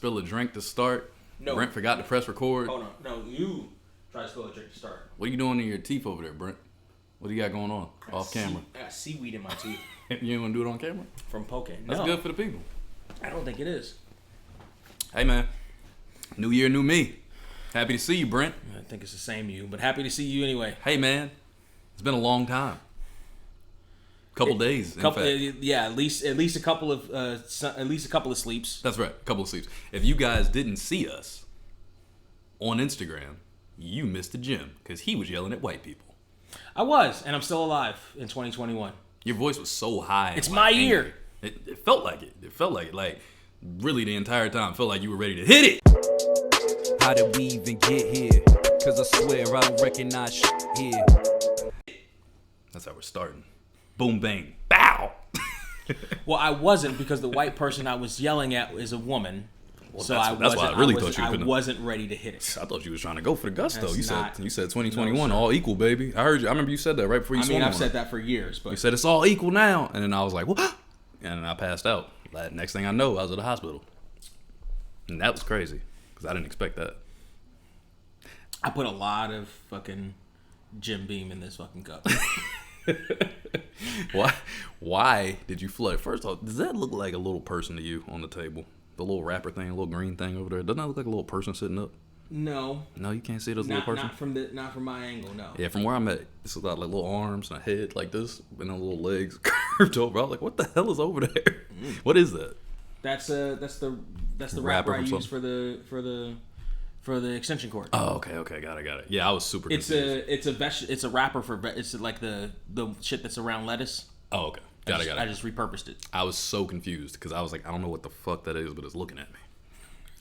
spill a drink to start. No. Brent forgot to press record. Hold on. No, you try to spill a drink to start. What are you doing in your teeth over there, Brent? What do you got going on off camera? I got seaweed in my teeth. You ain't gonna do it on camera? From poking. That's good for the people. I don't think it is. Hey, man. New year, new me. Happy to see you, Brent. I think it's the same you, but happy to see you anyway. Hey, man. It's been a long time. Couple days. Yeah, at least a couple of sleeps. That's right, a couple of sleeps. If you guys didn't see us on Instagram, you missed the gym because he was yelling at white people. I was, and I'm still alive in 2021. Your voice was so high. It's my year. It felt like it. It felt like it. Like, really the entire time. It felt like you were ready to hit it. How did we even get here? Cause I swear I don't recognize shit here. That's how we're starting. Boom, bang, bow. Well, I wasn't because the white person I was yelling at is a woman. Well, so that's why I really thought you were I wasn't ready to hit it. I thought you was trying to go for the gusto. That's You said 2021 all equal, baby. I heard you. I remember you said that right before you. I've said that for years, but you said it's all equal now, and then I was like, what? And then I passed out. Next thing I know, I was at the hospital, and that was crazy because I didn't expect that. I put a lot of fucking Jim Beam in this fucking cup. Why did you flood it? First off, does that look like a little person to you on the table? The little wrapper thing, a little green thing over there. Doesn't that look like a little person sitting up? No. No, you can't see it as a little person? Not from my angle, no. Yeah, from where I'm at, it's got like little arms and a head like this, and then little legs curved over. I was like, what the hell is over there? What is that? That's the wrapper I use for the extension cord. Oh, okay, got it. Yeah, I was super confused. It's a wrapper for it's like the shit that's around lettuce. Oh, okay. Got it. I just repurposed it. I was so confused because I was like, I don't know what the fuck that is, but it's looking at me.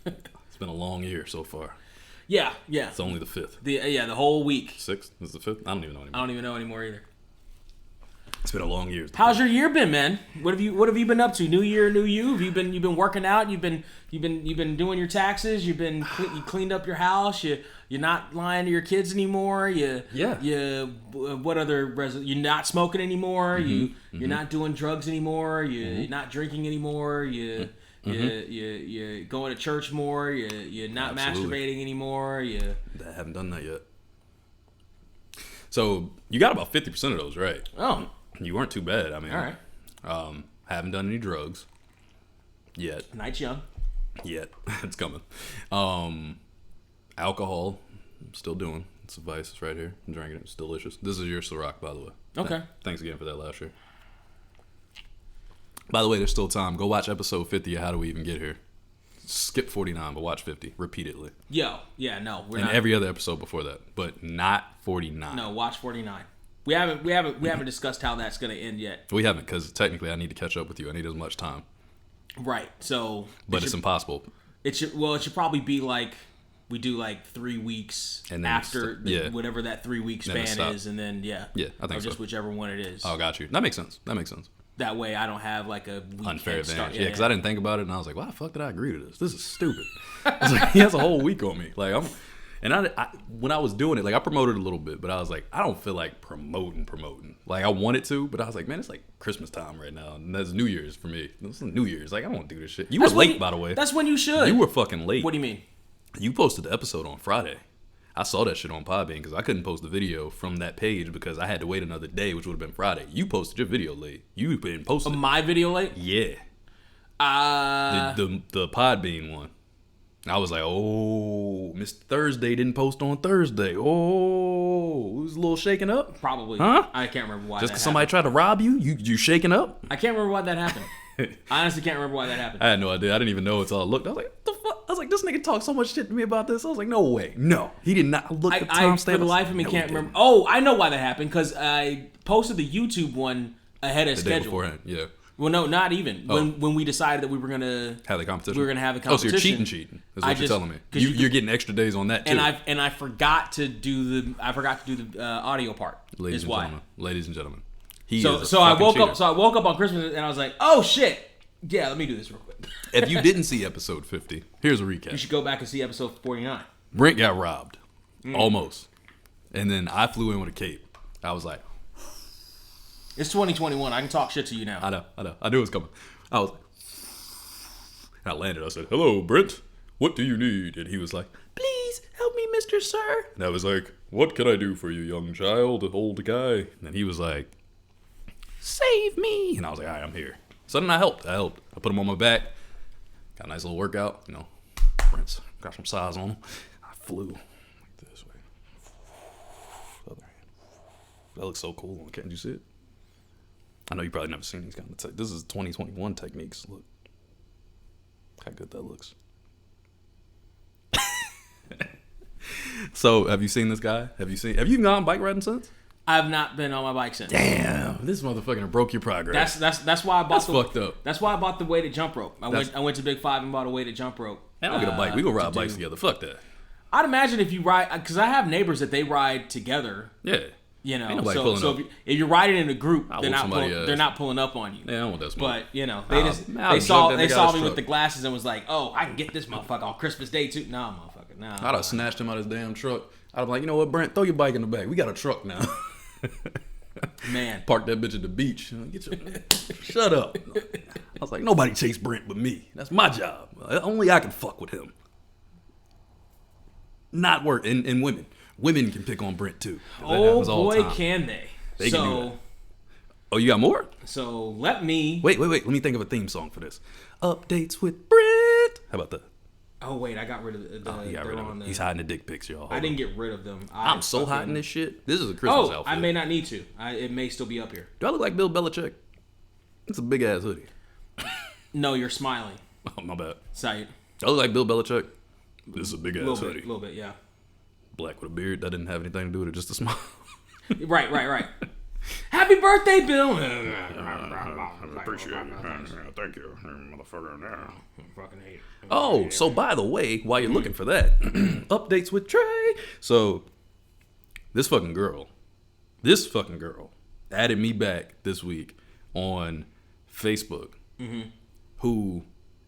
It's been a long year so far. Yeah. It's only the 5th. The whole week. 6th? Is it the 5th? I don't even know anymore. I don't even know anymore either. It's been a long year. How's your year been, man? What have you been up to? New year, new you. Have you been working out? You've been doing your taxes. You cleaned up your house. You're not lying to your kids anymore. What other you're not smoking anymore. You're not doing drugs anymore. You're not drinking anymore. You're going to church more. You're not masturbating anymore. I haven't done that yet. So you got about 50% of those right. Oh. You weren't too bad. I mean, all right. Haven't done any drugs yet. Night's young. Yet. It's coming. Alcohol, I'm still doing. It's a vice. It's right here. I'm drinking it. It's delicious. This is your Ciroc, by the way. Okay. Thanks again for that last year. By the way, there's still time. Go watch episode 50 of How Do We Even Get Here. Skip 49, but watch 50 repeatedly. We're not. Every other episode before that, but not 49. No, watch 49. We haven't discussed how that's going to end yet. We haven't, because technically I need to catch up with you. I need as much time. Right. So. But it's impossible. It should probably be like we do like 3 weeks and after whatever that 3 week span is, and then I think just whichever one it is. Oh, got you. That makes sense. That way I don't have like a unfair advantage. Yeah, because I didn't think about it, and I was like, why the fuck did I agree to this? This is stupid. I was like, he has a whole week on me. Like I when I was doing it, like I promoted a little bit, but I was like, I don't feel like promoting. Like I wanted to, but I was like, man, it's like Christmas time right now, and that's New Year's for me. This is New Year's. Like I don't do this shit. You were late, by the way. That's when you should. You were fucking late. What do you mean? You posted the episode on Friday. I saw that shit on Podbean because I couldn't post the video from that page because I had to wait another day, which would have been Friday. You posted your video late. You been posting my video late? Yeah. The Podbean one. I was like, oh, Mr. Thursday didn't post on Thursday. Oh, it was a little shaken up. Probably. Huh? I can't remember why. Just because somebody tried to rob you, you shaking up? I can't remember why that happened. I honestly can't remember why that happened. I had no idea. I didn't even know until I looked. I was like, what the fuck? I was like, this nigga talked so much shit to me about this. I was like, no way. No. He did not look at the timestamp. For the life of me, can't remember. Oh, I know why that happened. Because I posted the YouTube one ahead of schedule. Day beforehand, yeah. Well, no, not even. When we decided that we were going to have the competition. We were going to have the competition. Oh, so you're cheating. Is what you're telling me. You're getting extra days on that too. And I forgot to do the audio part. Ladies and gentlemen. So I woke up on Christmas and I was like, oh shit. Yeah, let me do this real quick. If you didn't see episode 50, here's a recap. You should go back and see episode 49. Brent got robbed. Almost. And then I flew in with a cape. I was like, it's 2021. I can talk shit to you now. I know. I knew it was coming. I was like, and I landed. I said, hello, Brent. what do you need? And he was like, please help me, Mr. Sir. And I was like, what can I do for you, young child, old guy? And he was like, save me. And I was like, all right, I'm here. So then I helped. I put him on my back. Got a nice little workout. You know, Brent's got some size on him. I flew like this way. Other hand. That looks so cool. Can't you see it? I know you probably never seen these kind of this is 2021 techniques. Look how good that looks. So, have you seen this guy? Have you gone bike riding since? I've not been on my bike since. Damn, this motherfucker broke your progress. That's why I bought fucked up. That's why I bought the weighted jump rope. I went to Big Five and bought a weighted jump rope. I don't get a bike. We gonna ride bikes together. Fuck that. I'd imagine if you ride, because I have neighbors that they ride together. Yeah. You know, Ain't nobody pulling so up. if you're riding in a group, I'll they're whoop not somebody ass. they're not pulling up on you. Yeah, I don't want that smoke. But you know, I'll they saw jump that me nigga out his with truck. the glasses and was like, oh, I can get this motherfucker on Christmas Day too. Nah, motherfucker, nah. I'd have snatched him out of his damn truck. I'd have been like, you know what, Brent, throw your bike in the back. We got a truck now. Man, Park that bitch at the beach. Get your shut up. I was like, nobody chase Brent but me. That's my job. Only I can fuck with him. Not work. And women. Women can pick on Brent too. oh boy, can they? They can do that. Oh, you got more? So let me Wait. Let me think of a theme song for this. Updates with Brent. How about that? Oh wait, I got rid of the. He got rid of it. He's hiding the dick pics, y'all. I didn't get rid of them. I'm so hot in this shit. This is a Christmas outfit. I may not need to. It may still be up here. Do I look like Bill Belichick? It's a big ass hoodie. No, you're smiling. Oh, my bad. Sight. Do I look like Bill Belichick? This is a big ass hoodie. A little bit, yeah. Black with a beard. That didn't have anything to do with it. Just a smile. Right. Happy birthday, Bill. Appreciate it. Thank you, motherfucker. Fucking hate it. Oh, so by the way, while you're looking for that, updates with Trey. So, this fucking girl added me back this week on Facebook, who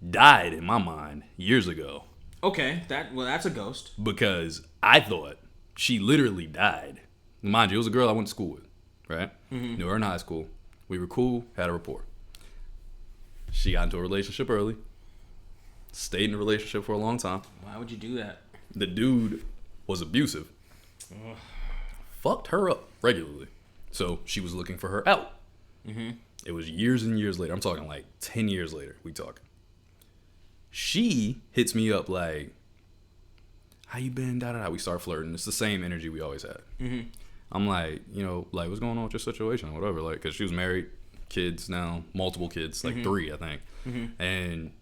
died in my mind years ago. Okay, that's a ghost. Because I thought she literally died. Mind you, it was a girl I went to school with, right? Knew her in high school. We were cool, had a rapport. She got into a relationship early. Stayed in a relationship for a long time. Why would you do that? The dude was abusive. Ugh. Fucked her up regularly. So she was looking for her out. It was years and years later. I'm talking like 10 years later. We talking. She hits me up like, how you been? Da-da-da. We start flirting. It's the same energy we always had. I'm like, like, what's going on with your situation? Whatever. Like, because she was married, kids now, multiple kids, like 3, I think. And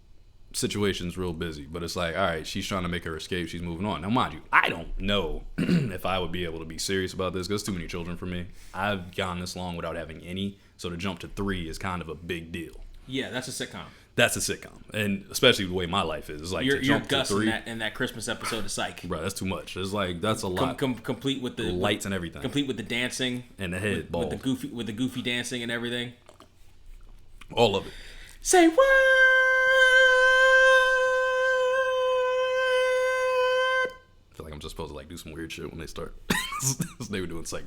situation's real busy. But it's like, all right, she's trying to make her escape. She's moving on. Now, mind you, I don't know if I would be able to be serious about this because there's too many children for me. I've gone this long without having any. So to jump to 3 is kind of a big deal. Yeah, that's a sitcom. That's a sitcom, and especially the way my life is. It's like you're to jump Gus to 3. in that Christmas episode of Psych. Bro, that's too much. It's like that's a lot. Complete with the lights and everything. Complete with the dancing and the head ball. With the goofy dancing and everything. All of it. Say what? I feel like I'm just supposed to like do some weird shit when they start. They were doing Psych.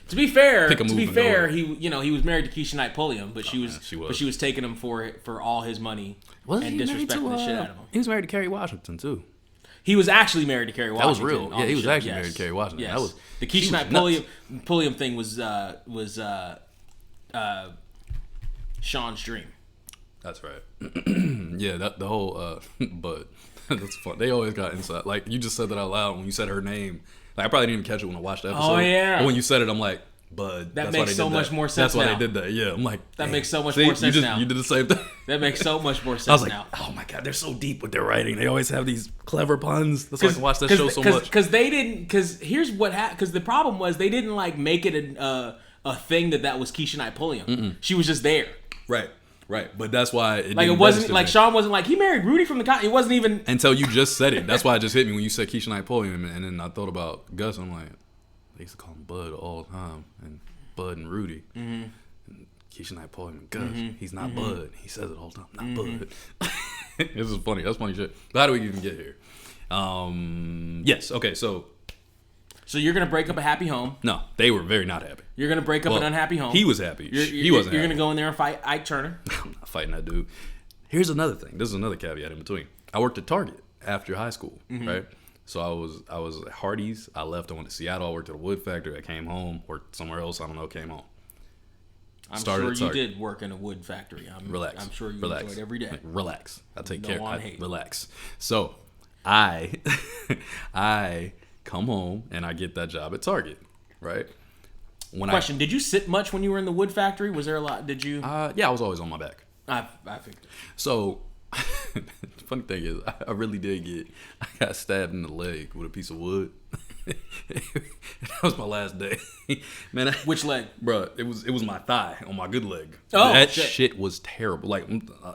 To be fair, he was married to Keisha Knight Pulliam, but she was taking him for all his money and disrespecting the shit out of him. He was married to Kerry Washington too. He was actually married to Kerry Washington. That was real. Yeah, he was actually married to Kerry Washington. Yes. That was the Keisha Knight Pulliam thing was Sean's dream. That's right. Yeah, the whole but that's fun. They always got inside. Like you just said that out loud when you said her name. Like I probably didn't even catch it when I watched the episode. Oh yeah. But when you said it, I'm like, Bud. That makes so much more sense. That's why they did that. Yeah, I'm like, that makes so much more sense now. You did the same thing. That makes so much more sense I was like, now. oh my god, they're so deep with their writing. They always have these clever puns. That's why I can watch that show so much. Because here's what happened. Because the problem was they didn't like make it a thing that was Keisha Knight Pulliam. She was just there. Right, but that's why it wasn't like Sean wasn't like he married Rudy from the it wasn't even until you just said it. That's why it just hit me when you said Keisha Knight Pulliam, and then I thought about Gus. I'm like, they used to call him Bud all the time, and Bud and Rudy, and Keisha Knight Pulliam and Gus. He's not Bud. He says it all the time, not Bud. This is funny. That's funny shit. But how do we even get here? Yes. Okay. So you're gonna break up a happy home. No, they were very not happy. You're gonna break up an unhappy home. He was happy. He wasn't. You're happy. gonna go in there and fight Ike Turner. I'm not fighting that dude. Here's another thing. This is another caveat in between. I worked at Target after high school, right? So I was at Hardee's. I left. I went to Seattle. I worked at a wood factory. I came home. Worked somewhere else. I don't know. Came home. I'm sure you did work in a wood factory. Relax. I'm sure you Relax. enjoyed every day. Relax. I take No care. on hate. Relax. So I I come home and I get that job at Target, right? Question: did you sit much when you were in the wood factory? Was there a lot? Did you? Yeah, I was always on my back. I figured. So, the funny thing is, I really did I got stabbed in the leg with a piece of wood. That was my last day. Man, Which leg? Bro, it was my thigh on my good leg. Oh, that shit was terrible. Like,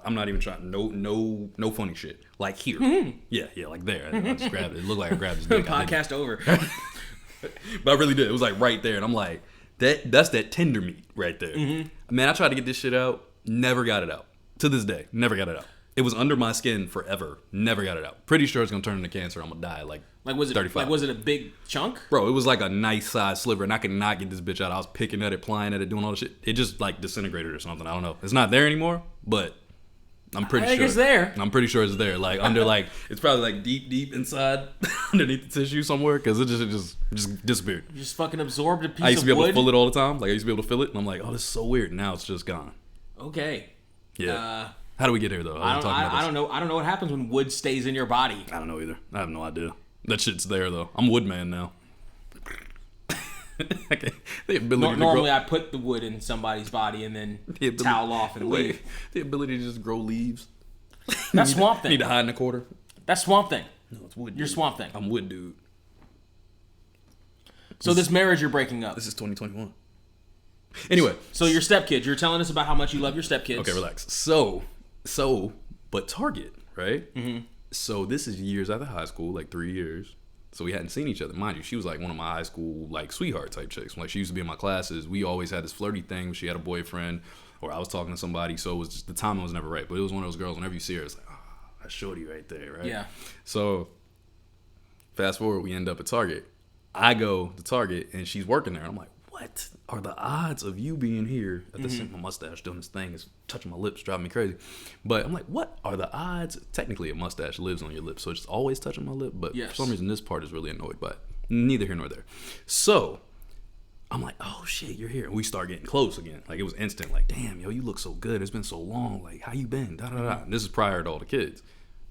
I'm not even trying. No funny shit. Like here. Yeah, like there. I just grabbed it. It looked like I grabbed his dick. Podcast over. But I really did. It was like right there, and I'm like, that's that tender meat right there. Man, I tried to get this shit out. Never got it out. To this day, never got it out. It was under my skin forever. Never got it out. Pretty sure it's gonna turn into cancer. I'm gonna die like was it 35. Like was it a big chunk? Bro, it was like a nice size sliver, and I could not get this bitch out. I was picking at it, plying at it, doing all the shit. It just like disintegrated or something. I don't know. It's not there anymore, but I'm pretty sure. I think it's there. I'm pretty sure it's there. Like under like it's probably like deep inside underneath the tissue somewhere because it just disappeared. You just fucking absorbed a piece of wood. I used to be able to feel it all the time. Like I used to be able to feel it, and I'm like, oh, this is so weird. Now it's just gone. Okay. Yeah. How do we get here though? I don't know. I don't know what happens when wood stays in your body. I don't know either. I have no idea. That shit's there though. I'm Woodman now. Okay. The ability Normally, I put the wood in somebody's body and then towel off and leave. The ability to just grow leaves. That's Swamp Thing. Need to hide in a quarter. That's Swamp Thing. No, it's wood. You're Swamp Thing. I'm wood, dude. So this marriage you're breaking up. This is 2021. Anyway. So your stepkids. You're telling us about how much you love your stepkids. Okay, relax. But Target, right? So this is years after high school, like 3 years. So we hadn't seen each other. Mind you, she was like one of my high school like sweetheart type chicks. Like she used to be in my classes. We always had this flirty thing. She had a boyfriend, or I was talking to somebody. So it was just the timing was never right. But it was one of those girls. Whenever you see her, it's like, oh, that's shorty right there, right? Yeah. So fast forward, we end up at Target. I go to Target and she's working there. I'm like, what are the odds of you being here at the same my mustache doing this thing is touching my lips, driving me crazy. But I'm like, what are the odds? Technically, a mustache lives on your lips, so it's always touching my lip. But for some reason, this part is really annoyed by it. Neither here nor there. So I'm like, oh shit, you're here. And we start getting close again. Like it was instant. Like, damn, yo, you look so good. It's been so long. Like, how you been? Da da da. And this is prior to all the kids.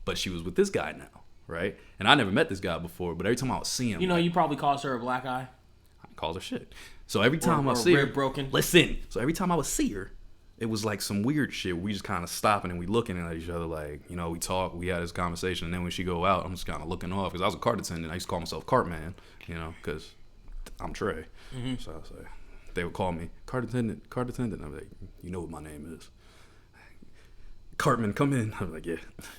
But she was with this guy now, right? And I never met this guy before. But every time I would see him, you know, you probably caused her a black eye. I called her shit. So every time I see her, broken. Listen. So every time I would see her, it was like some weird shit. We just kind of stopping and we looking at each other, like, you know, we talk, we had this conversation, and then when she go out, I'm just kind of looking off because I was a cart attendant. I used to call myself Cart Man, you know, because I'm Trey. So I was like, they would call me cart attendant. I'm like, you know what my name is. Cartman, come in. I'm like, yeah,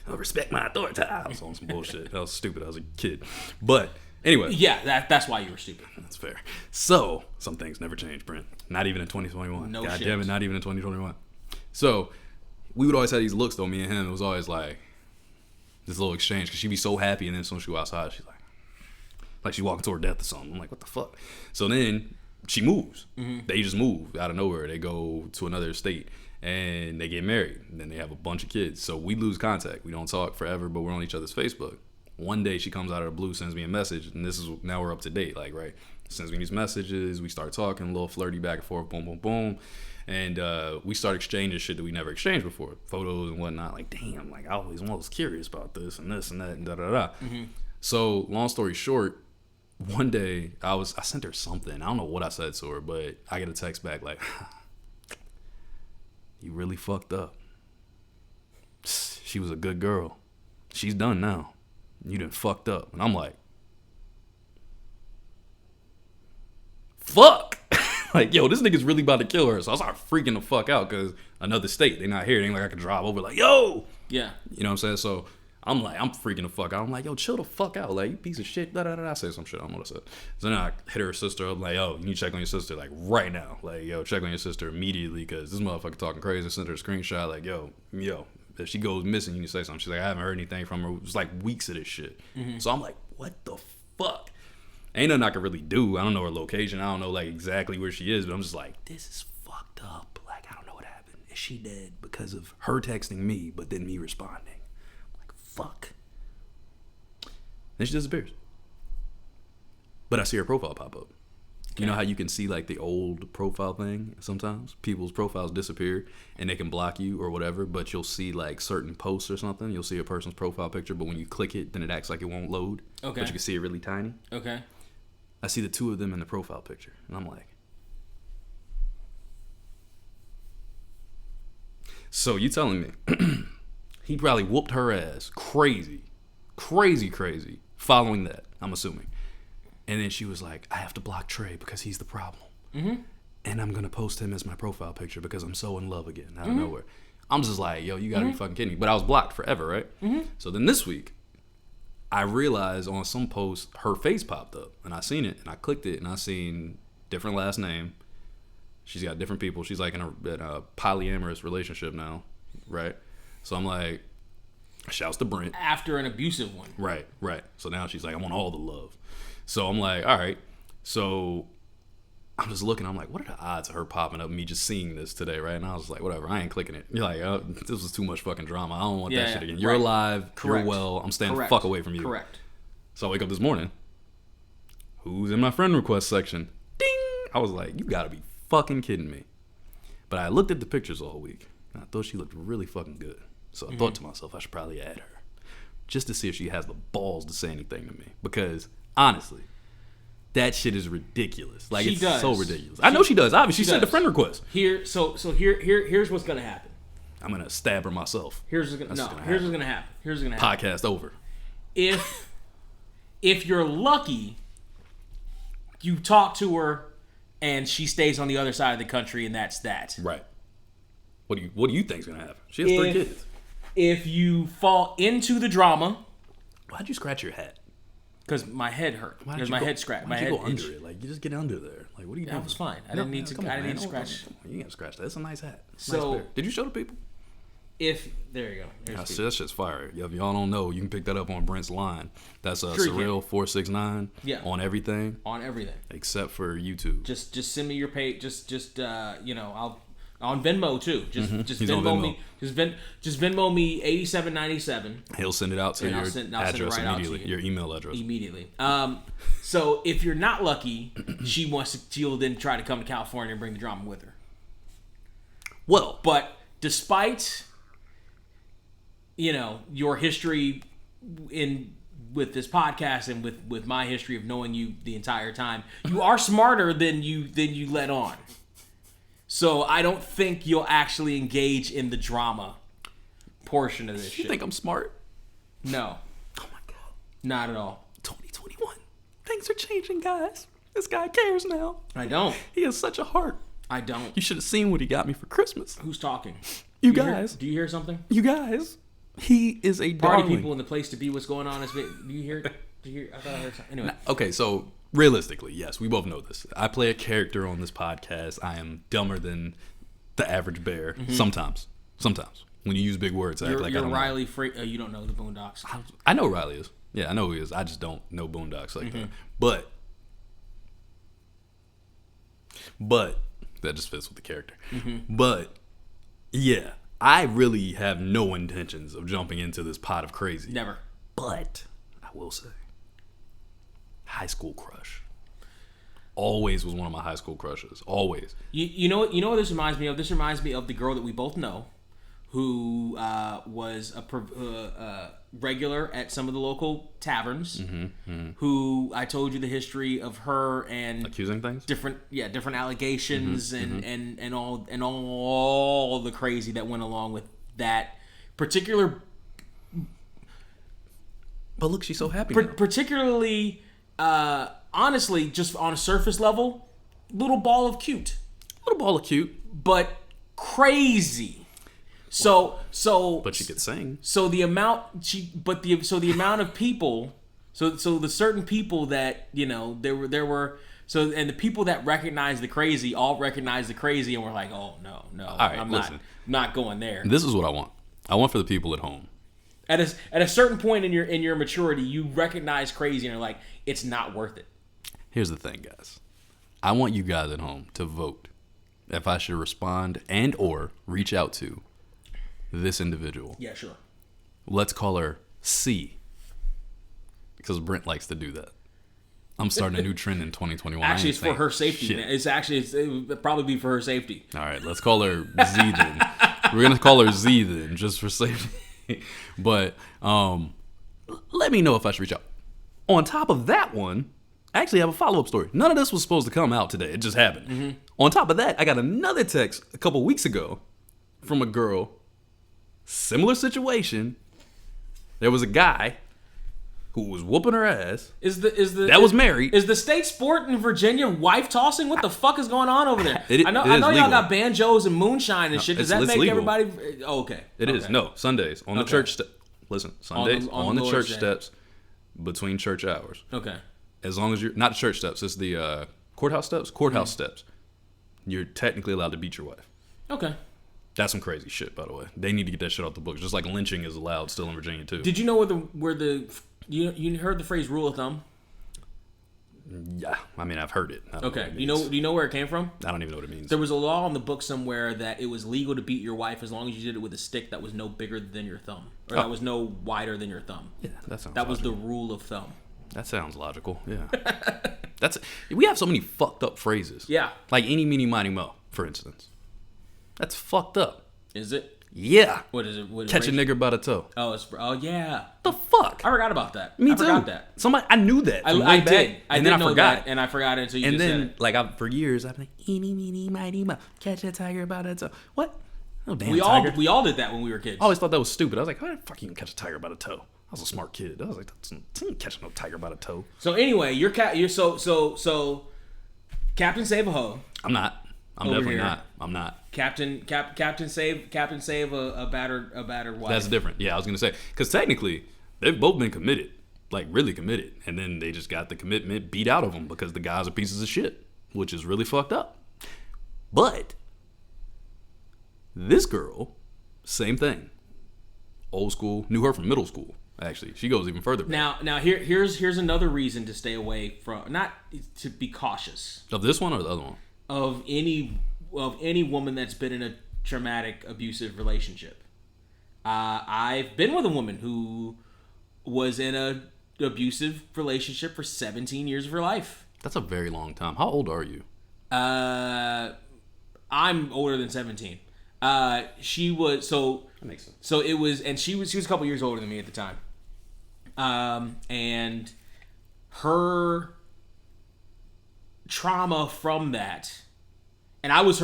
I respect my authority. I was on some bullshit. That was stupid. I was a kid, but. Anyway. Yeah, that's why you were stupid. That's fair. So, some things never change, Brent. Not even in 2021. No God shit. damn it, not even in 2021. So, we would always have these looks, though, me and him. It was always like this little exchange because she'd be so happy, and then as soon as she go outside, she's like she's walking toward death or something. I'm like, what the fuck? So then she moves. They just move out of nowhere. They go to another state, and they get married. And then they have a bunch of kids. So, we lose contact. We don't talk forever, but we're on each other's Facebook. One day she comes out of the blue, sends me a message, and this is now we're up to date, like, right? Sends me these messages, we start talking, a little flirty back and forth, boom, boom, boom, and we start exchanging shit that we never exchanged before, photos and whatnot. Like, damn, like I always was curious about this and that and da da da. So, long story short, one day I sent her something. I don't know what I said to her, but I get a text back like, "You really fucked up. She was a good girl. She's done now. You done fucked up." And I'm like, fuck. Like, yo, this nigga's really about to kill her. So I start freaking the fuck out because another state, they not here. They ain't like I can drive over like, yo. Yeah. You know what I'm saying? So I'm like, I'm freaking the fuck out. I'm like, yo, chill the fuck out. Like, you piece of shit. Da da da. I say some shit. I don't know what I said. So then I hit her sister up like, yo, you need to check on your sister like right now. Like, yo, check on your sister immediately because this motherfucker talking crazy. I sent her a screenshot like, yo. If she goes missing, you need to say something. She's like, I haven't heard anything from her. It was like weeks of this shit. So I'm like, what the fuck? Ain't nothing I can really do. I don't know her location. I don't know like exactly where she is, but I'm just like, this is fucked up. Like, I don't know what happened. Is she dead because of her texting me, but then me responding? I'm like, fuck. Then she disappears. But I see her profile pop up. You know how you can see like the old profile thing sometimes? People's profiles disappear and they can block you or whatever, but you'll see like certain posts or something. You'll see a person's profile picture, but when you click it, then it acts like it won't load. Okay. But you can see it really tiny. Okay. I see the two of them in the profile picture, and I'm like, so you telling me he probably whooped her ass crazy following that, I'm assuming. And then she was like, I have to block Trey because he's the problem. Mm-hmm. And I'm going to post him as my profile picture because I'm so in love again out of nowhere. I'm just like, yo, you got to be fucking kidding me. But I was blocked forever, right? Mm-hmm. So then this week, I realized on some post, her face popped up. And I seen it, and I clicked it, and I seen different last name. She's got different people. She's like in a polyamorous relationship now, right? So I'm like, shouts to Brent. After an abusive one. Right. So now she's like, I want all the love. So I'm like, all right. So I'm just looking. I'm like, what are the odds of her popping up, me just seeing this today, right? And I was like, whatever. I ain't clicking it. You're like, oh, this was too much fucking drama. I don't want that shit again. You're alive. Correct. You're well. I'm staying the fuck away from you. Correct. So I wake up this morning. Who's in my friend request section? Ding! I was like, you gotta be fucking kidding me. But I looked at the pictures all week, and I thought she looked really fucking good. So I thought to myself, I should probably add her. Just to see if she has the balls to say anything to me. Because honestly, that shit is ridiculous. Like, it's so ridiculous. I know she does. Obviously, she sent the friend request. Here's what's gonna happen. I'm gonna stab her myself. Here's what's gonna happen. Podcast over. If you're lucky, you talk to her and she stays on the other side of the country, and that's that. Right. What do you think's gonna happen? She has 3 kids. If you fall into the drama, why'd you scratch your head? Because my head hurt. Because my head scratched. Why'd you go under it? Like, you just get under there. Like, what are you doing? That was fine. I didn't need to scratch. You can't scratch that. That's a nice hat. So, nice. Did you show the people? There you go. That shit's fire. If y'all don't know, you can pick that up on Brent's line. That's Surreal469 on everything. On everything. Except for YouTube. Just send me your page. I'll on Venmo too. Just Venmo me. Just Venmo me $87.97. He'll send it out to your address immediately. Your email address immediately. So if you're not lucky, she'll then try to come to California and bring the drama with her. Well, but despite your history with this podcast and with my history of knowing you the entire time, you are smarter than you let on. So I don't think you'll actually engage in the drama portion of this shit. You think I'm smart? No. Oh my God. Not at all. 2021. Things are changing, guys. This guy cares now. I don't. He has such a heart. I don't. You should have seen what he got me for Christmas. Who's talking? You guys. Do you hear something? You guys. He is a party darling. People in the place to be. What's going on? Do you hear? I thought I heard something. Anyway. Okay, so realistically, yes, we both know this. I play a character on this podcast. I am dumber than the average bear. Mm-hmm. Sometimes. When you use big words, I act like I don't Riley know. You don't know the Boondocks. I know who Riley is. Yeah, I know who he is. I just don't know Boondocks like that. But that just fits with the character. Mm-hmm. But yeah, I really have no intentions of jumping into this pot of crazy. Never. But I will say, high school crush. Always was one of my high school crushes. Always. You know what this reminds me of? This reminds me of the girl that we both know, who was a regular at some of the local taverns. Who I told you the history of her and accusing things. Different allegations and all the crazy that went along with that particular. But look, she's so happy. Particularly. Honestly, just on a surface level, little ball of cute, but crazy. So but she could sing. So the amount of people, so the certain people that there were and the people that recognized the crazy all recognized the crazy and were like, oh no, all right, I'm not going there. This is what I want. I want for the people at home. At a certain point in your maturity, you recognize crazy and you're like, it's not worth it. Here's the thing, guys. I want you guys at home to vote if I should respond and or reach out to this individual. Yeah, sure. Let's call her C. Because Brent likes to do that. I'm starting a new trend in 2021. Actually, it's for her safety. Shit. It would probably be for her safety. All right, let's call her Z then. We're gonna call her Z then, just for safety. But let me know if I should reach out. On top of that one, I actually have a follow-up story. None of this was supposed to come out today. It just happened. Mm-hmm. On top of that, I got another text a couple weeks ago from a girl. Similar situation. There was a guy who was whooping her ass. Was married. Is the state sport in Virginia wife tossing? What the fuck is going on over there? I know y'all got banjos and moonshine and shit. Does that make legal. Everybody? Oh, okay. It is. No, Sundays on the church. Listen, Sundays on the church steps between church hours. Okay. As long as you're not church steps, it's the courthouse steps. Courthouse steps. You're technically allowed to beat your wife. Okay. That's some crazy shit, by the way. They need to get that shit off the books. Just like lynching is allowed still in Virginia too. Did you know you heard the phrase rule of thumb? Yeah, I mean I've heard it. Okay. Do you know where it came from? I don't even know what it means. There was a law on the book somewhere that it was legal to beat your wife as long as you did it with a stick that was no bigger than your thumb, or that was no wider than your thumb. Yeah, that sounds. That was the rule of thumb. That sounds logical. Yeah. We have so many fucked up phrases. Yeah. Like eeny, meeny, miny, mo, for instance. That's fucked up. Is it? Yeah. What is it? Catch a nigger by the toe. Oh yeah. The fuck? I forgot about that. Me I too. Forgot that. I knew that. I did. And then I forgot. And I forgot it until you just said it. And then, for years, I've been like, eeny, meeny, miny, mo, catch a tiger by the toe. What? Oh, damn tiger. We all did that when we were kids. I always thought that was stupid. I was like, how the fuck you can catch a tiger by the toe? I was a smart kid. I was like, that's not catching no tiger by the toe. So anyway, you're so Captain Sav-A-Ho. I'm not. I'm definitely not. I'm not. Captain Save a battered wife. That's different. Yeah, I was gonna say because technically they've both been committed, like really committed, and then they just got the commitment beat out of them because the guys are pieces of shit, which is really fucked up. But this girl, same thing. Old school. Knew her from middle school. Actually, she goes even further back. Now here's another reason to stay away from, not to be cautious of this one or the other one. Of any woman that's been in a traumatic, abusive relationship. I've been with a woman who was in a abusive relationship for 17 years of her life. That's a very long time. How old are you? I'm older than 17. She was so. That makes sense. So it was, and she was a couple years older than me at the time. And her trauma from that, and I was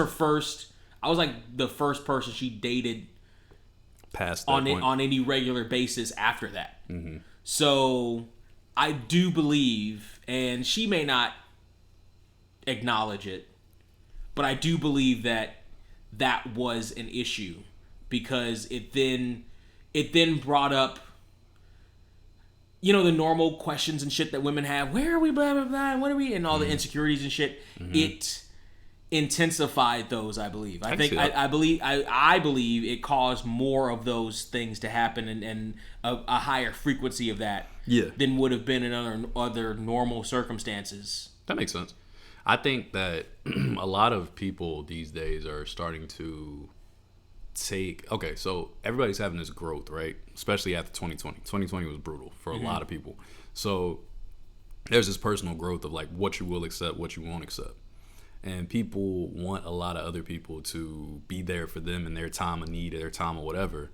like the first person she dated past that on any regular basis after that. Mm-hmm. So I do believe, and she may not acknowledge it, but I do believe that was an issue because it then brought up, the normal questions and shit that women have. Where are we? Blah blah blah. What are we? And all the insecurities and shit. Mm-hmm. It intensified those. I believe. I believe it caused more of those things to happen and a higher frequency of that. Yeah. Than would have been in other normal circumstances. That makes sense. I think that a lot of people these days are starting to so everybody's having this growth, right? Especially after 2020. 2020 was brutal for a lot of people. So there's this personal growth of like what you will accept, what you won't accept. And people want a lot of other people to be there for them in their time of need, or their time or whatever,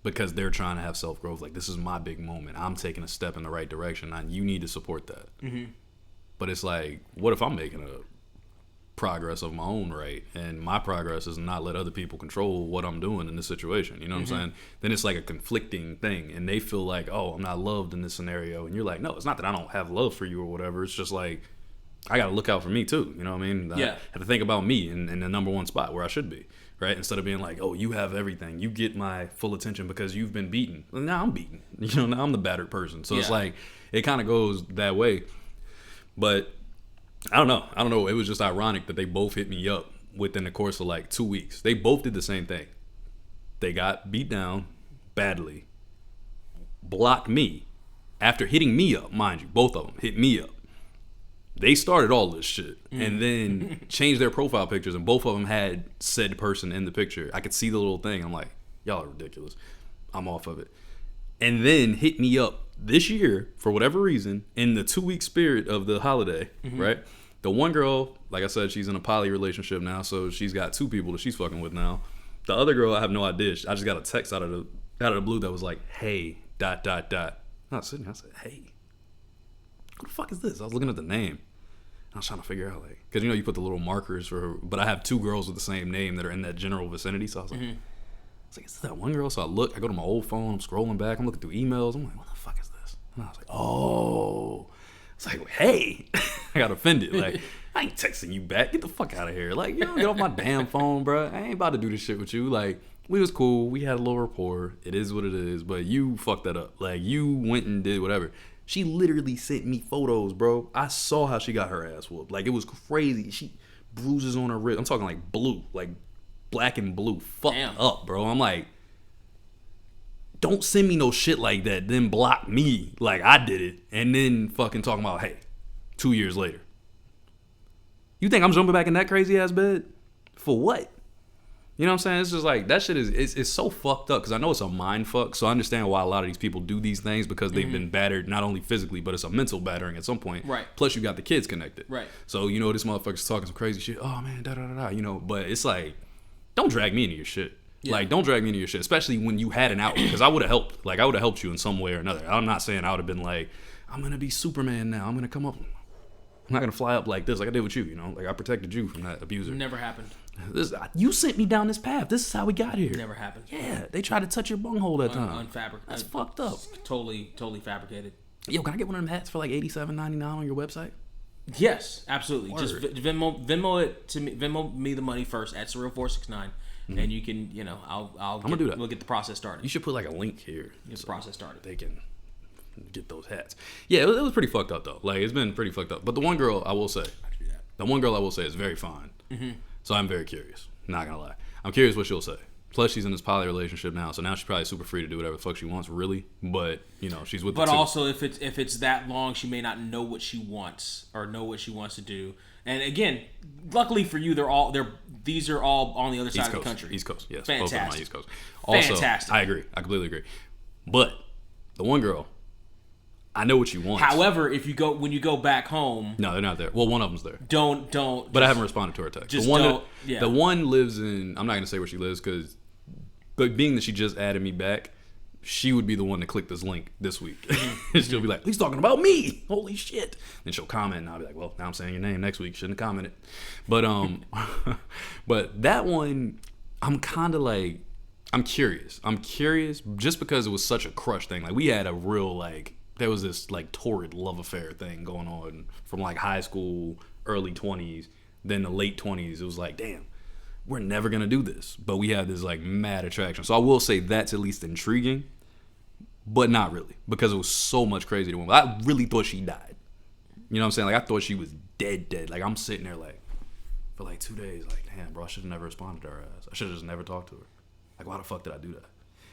because they're trying to have self-growth. Like, this is my big moment. I'm taking a step in the right direction. You need to support that. Mm-hmm. But it's like, what if I'm making a progress of my own right, and my progress is not let other people control what I'm doing in this situation? You know what I'm saying? Then it's like a conflicting thing, and they feel like, oh, I'm not loved in this scenario. And you're like, no, it's not that I don't have love for you or whatever. It's just like, I got to look out for me too. You know what I mean? Yeah. I have to think about me in the number one spot where I should be, right? Instead of being like, oh, you have everything. You get my full attention because you've been beaten. Well, now I'm beaten. Now I'm the battered person. So it's like, it kind of goes that way. But I don't know. It was just ironic that they both hit me up within the course of like 2 weeks. They both did the same thing. They got beat down badly, blocked me after hitting me up, mind you. Both of them hit me up. They started all this shit and then changed their profile pictures, and both of them had said person in the picture. I could see the little thing. I'm like, y'all are ridiculous. I'm off of it. And then hit me up this year, for whatever reason, in the 2-week spirit of the holiday, right? The one girl, like I said, she's in a poly relationship now, so she's got 2 people that she's fucking with now. The other girl, I have no idea. I just got a text out of the blue that was like, "Hey, ... I was sitting there, I said, "Hey, what the fuck is this?" I was looking at the name. I was trying to figure out, like, because you put the little markers but I have 2 girls with the same name that are in that general vicinity. So I was like, is that one girl? So I go to my old phone, I'm scrolling back, I'm looking through emails. I'm like, what the fuck is this? And I was like, oh. It's like, hey, I got offended. Like, I ain't texting you back. Get the fuck out of here. Like, get off my damn phone, bro. I ain't about to do this shit with you. Like, we was cool. We had a little rapport. It is what it is. But you fucked that up. Like, you went and did whatever. She literally sent me photos, bro. I saw how she got her ass whooped. Like, it was crazy. She bruises on her wrist. I'm talking like blue, like black and blue. Fucked up, bro. I'm like, don't send me no shit like that, then block me like I did it, and then fucking talking about, hey, 2 years later. You think I'm jumping back in that crazy ass bed? For what? You know what I'm saying? It's just like, that shit it's so fucked up, because I know it's a mind fuck, so I understand why a lot of these people do these things, because they've been battered, not only physically, but it's a mental battering at some point. Right. Plus you got the kids connected. Right. So, this motherfucker's talking some crazy shit. Oh, man, but it's like, don't drag me into your shit. Yeah. Like, don't drag me into your shit, especially when you had an outlet, because I would have helped. Like, I would have helped you in some way or another. I'm not saying I would have been like, I'm going to be Superman now. I'm going to come up. I'm not going to fly up like this, like I did with you, Like, I protected you from that abuser. Never happened. You sent me down this path. This is how we got here. Never happened. Yeah, they tried to touch your bunghole that time. That's fucked up. Totally fabricated. Yo, can I get one of them hats for like $87.99 on your website? Yes, absolutely. Word. Just Venmo it to me. Venmo me the money first at Surreal469. And you can, I'm gonna do that. We'll get the process started. You should put like a link here. Get the process started. They can get those hats. Yeah, it was pretty fucked up though. Like, it's been pretty fucked up. But the one girl I will say is very fine. So I'm very curious. Not gonna lie, I'm curious what she'll say. Plus, she's in this poly relationship now, so now she's probably super free to do whatever the fuck she wants, really. But she's with. But also, if it's that long, she may not know what she wants or know what she wants to do. And again, luckily for you, these are all on the other side of the country. East Coast, yes. Fantastic. Both of them on East Coast. Also, fantastic. I agree. I completely agree. But the one girl, I know what she wants. However, when you go back home, no, they're not there. Well, one of them's there. Don't. But I haven't responded to her text. Just the one lives in. I'm not gonna say where she lives, but being that she just added me back, she would be the one to click this link this week. She'll be like, he's talking about me. Holy shit. Then she'll comment, and I'll be like, well, now I'm saying your name next week. Shouldn't have commented. But but that one, I'm kind of like, I'm curious just because it was such a crush thing. Like, we had a real, like, there was this like torrid love affair thing going on from like high school, early 20s, then the late 20s. It was like, damn, we're never gonna do this, but we have this like mad attraction. So I will say that's at least intriguing, but not really, because it was so much crazy to women. I really thought she died. You know what I'm saying? Like, I thought she was dead. Like, I'm sitting there like for like 2 days, like, damn, bro, I should have never responded to her ass. I should have just never talked to her. Like, why the fuck did I do that?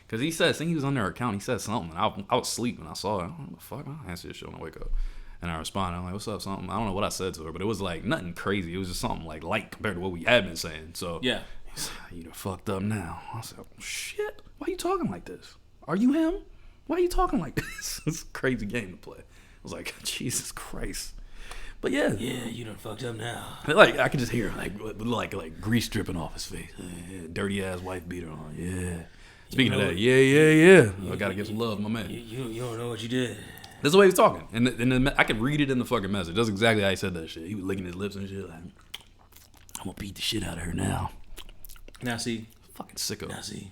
Because I think he was on their account. He said something. And I was asleep when I saw it. I don't know what the fuck. I'll answer this shit when I wake up. And I responded. I'm like, what's up, something? I don't know what I said to her, but it was like nothing crazy. It was just something like light compared to what we had been saying. So yeah. He's like, you done fucked up now. I said, shit. Why are you talking like this? Are you him? Why are you talking like this? It's a crazy game to play. I was like, Jesus Christ. But yeah. Yeah, you done fucked up now. Like, I could just hear like grease dripping off his face. Yeah, dirty ass wife beater on. Yeah. Speaking of that, yeah. I gotta get some love, my man. You don't know what you did. That's the way he was talking, and I could read it in the fucking message. That's exactly how he said that shit. He was licking his lips and shit. Like, I'm gonna beat the shit out of her now. Now see, fucking sicko. Now see,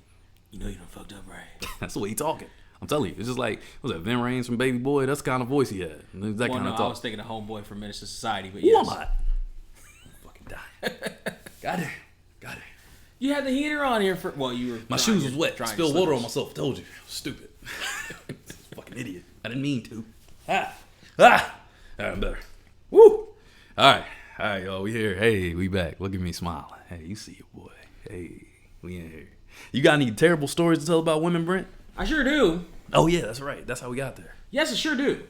you done fucked up, right? That's the way he talking. I'm telling you, it's just like, what was that, Vin Raines from Baby Boy? That's the kind of voice he had. That kind of talk. I was thinking of Homeboy from Menace to Society, but yes. Who am I? Fucking die. Got it. You had the heater on here for. Well, you were. My shoes was wet. Spilled water on myself. Told you. Stupid. Fucking idiot. I didn't mean to. All right, I'm better. Woo. All right, y'all. We here. Hey, we back. Look at me smiling. Hey, you see your boy. Hey, we in here. You got any terrible stories to tell about women, Brent? I sure do. Oh yeah, that's right. That's how we got there. Yes, I sure do.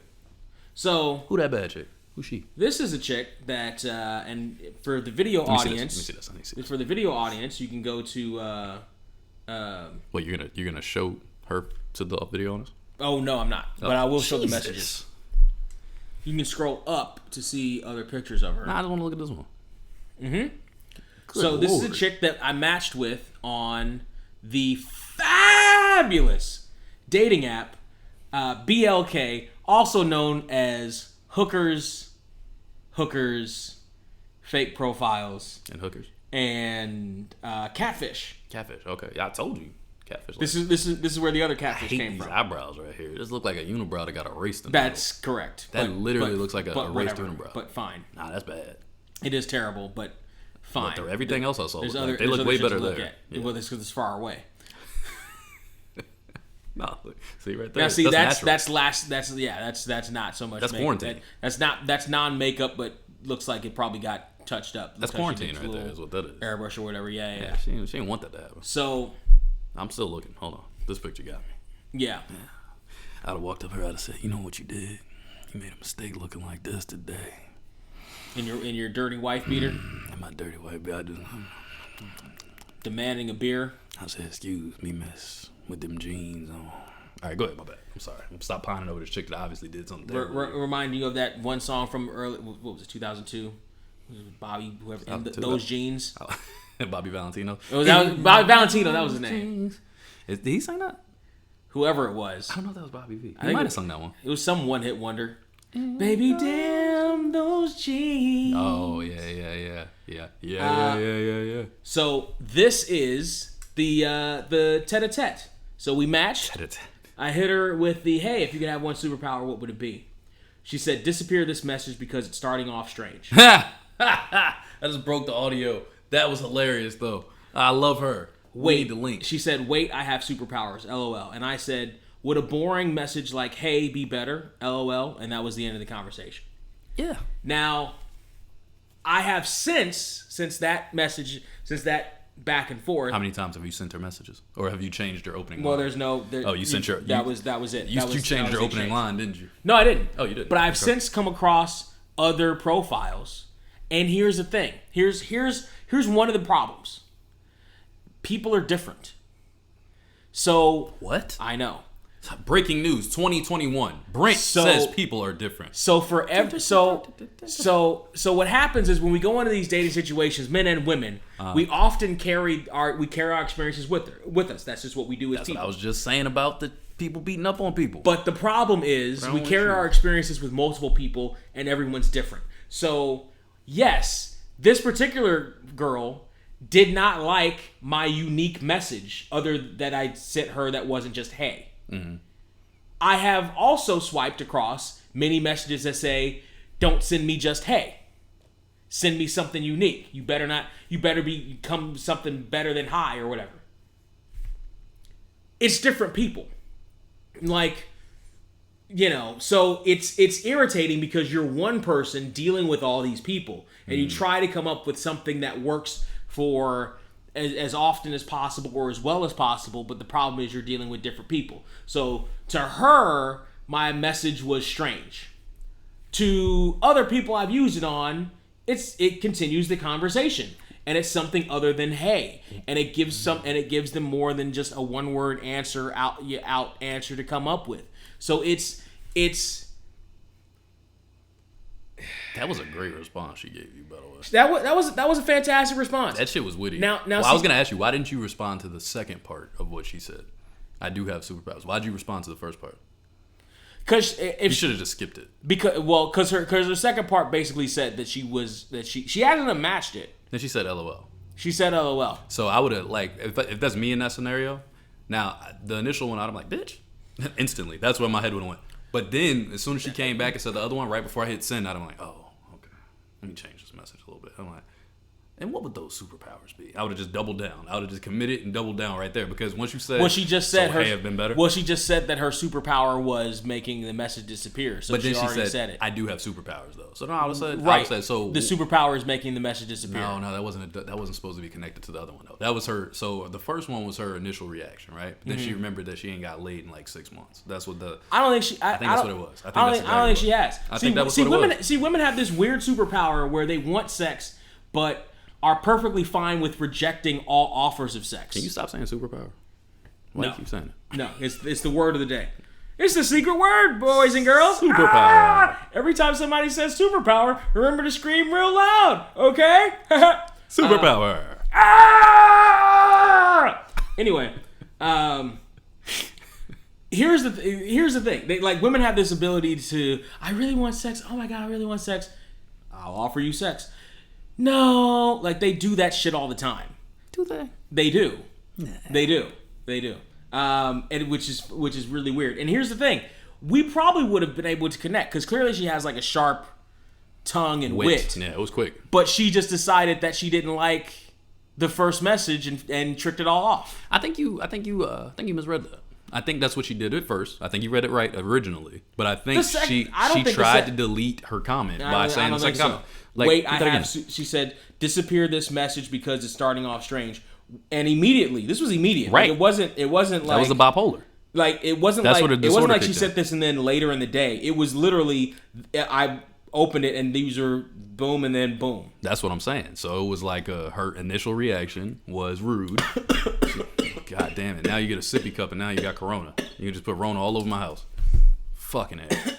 So. Who that bad chick? Who's she? This is a chick that, and for the video audience, let me see this. For the video audience, you can go to. What, you're gonna show her to the video on us? Oh no, I'm not. But I will show the Jesus. messages. You can scroll up to see other pictures of her. Nah, I just want to look at this one. Mm-hmm. So this is a chick that I matched with on the fabulous dating app BLK, also known as hookers, fake profiles, And hookers. and catfish. Catfish. Okay. Yeah, I told you. Catfish. This is where the other I catfish hate came these from. eyebrows right here. This look like a unibrow that got erased. That's correct. That literally looks like a but erased whatever, unibrow. But fine. Nah, that's bad. It is terrible, but fine. But everything else I saw, There's look other, like, they there's look other way shit better to look there. at. Yeah. Well, it's because it's far away. No, see right there. Now, see, natural. that's not so much. That's makeup. quarantine. That's non-makeup, but looks like it probably got touched up. That's Looks like quarantine she gets right a there. little Is what that is. Airbrush or whatever. Yeah. Yeah, she didn't want that to happen. So, I'm still looking. Hold on. This picture got me. yeah. I'd have walked up here. I'd have said, "You know what you did? You made a mistake looking like this today." In your dirty wife beater, And my dirty white beard, I just, demanding a beer. I said, "Excuse me, miss, with them jeans on." All right, go ahead. My bad. I'm sorry. I'm stop pining over this chick that obviously did something. Remind you of that one song from early. What was it? 2002. Was it Bobby? Whoever. And those jeans. Bobby Valentino. That was Bobby Valentino. That was his name. Did he sing that? Whoever it was. I don't know if that was Bobby V. He think might it- have sung that one. It was some one-hit wonder. Baby, damn those jeans. Oh yeah. So this is the tete-a-tete. So we matched. I hit her with the, hey, if you could have one superpower, what would it be? She said, disappear this message because it's starting off strange. I just broke the audio. That was hilarious though. I love her. We need the link. She said, wait, I have superpowers, LOL. And I said, would a boring message like, hey, be better, LOL? And that was the end of the conversation. Yeah. Now, I have since that message, since that back and forth. How many times have you sent her messages, or have you changed your opening? Well, line? there's no. Oh, you sent your. That was it. You changed your opening line, didn't you? No, I didn't. Oh, you did. But I've since come across other profiles, and here's the thing. Here's one of the problems. People are different. So What? I know. Breaking news: 2021. Brent says people are different. So so what happens is when we go into these dating situations, men and women, we often carry our experiences with us. That's just what we do as That's people. what I was just saying about the people beating up on people. But the problem is we with carry you. our experiences with multiple people, and everyone's different. So yes, this particular girl did not like my unique message other that I sent her that wasn't just hey. Mm-hmm. I have also swiped across many messages that say, don't send me just hey. Send me something unique. You better become something better than hi or whatever. It's different people. Like, you know, so it's irritating because you're one person dealing with all these people, and you try to come up with something that works for as often as possible or as well as possible, but the problem is you're dealing with different people. So to her, my message was strange. To other people I've used it on, it continues the conversation, and it's something other than hey, and it gives them more than just a one-word answer out answer to come up with. So it's that was a great response she gave you, by the way. that was a fantastic response. That shit was witty. Now, I was gonna ask you, why didn't you respond to the second part of what she said? I do have superpowers. Why'd you respond to the first part? Because You should have just skipped it. Because her second part basically said that she hadn't matched it. Then she said LOL. She said LOL. So I would have, like, if that's me in that scenario, now, the initial one, I'm like, bitch. Instantly. That's where my head would have went. But then, as soon as she came back and said the other one, right before I hit send, I'm like, oh, okay. Let me change this message a little bit. I'm like, and what would those superpowers be? I would have just doubled down. I would have just committed and doubled down right there. Because once you said, Well, she just said so, hey, have been better. Well, she just said that her superpower was making the message disappear. So but then she already said it. I do have superpowers, though. So no, I would say, Right. so the superpower is making the message disappear. No, that wasn't supposed to be connected to the other one though. That was her. So the first one was her initial reaction, right? Then she remembered that she ain't got laid in like 6 months. That's what the. I don't think she. I think that's what it was. I don't think she has. I think that was what it was. See, women have this weird superpower where they want sex, but are perfectly fine with rejecting all offers of sex. Can you stop saying superpower? Why do you keep saying it? No, it's the word of the day. It's the secret word, boys and girls. Superpower. Every time somebody says superpower, remember to scream real loud, okay? Superpower. Anyway, here's the thing. Women have this ability to, I really want sex. Oh my God, I really want sex. I'll offer you sex. No, like they do that shit all the time. Do they? They do. Nah. They do. And which is really weird. And here's the thing: we probably would have been able to connect because clearly she has like a sharp tongue and wit. Yeah, it was quick. But she just decided that she didn't like the first message and tricked it all off. I think you misread that. I think that's what she did at first. I think you read it right originally, but I think she tried to delete her comment by saying the second comment. Like, wait, she said, disappear this message because it's starting off strange. And immediately, this was immediate. Right. Like, it wasn't like... That was the bipolar. Like, it wasn't like she said this and then later in the day. It was literally, I opened it and these are boom and then boom. That's what I'm saying. So it was like her initial reaction was rude. God damn it. Now you get a sippy cup and now you got Corona. You can just put Rona all over my house. Fucking ass.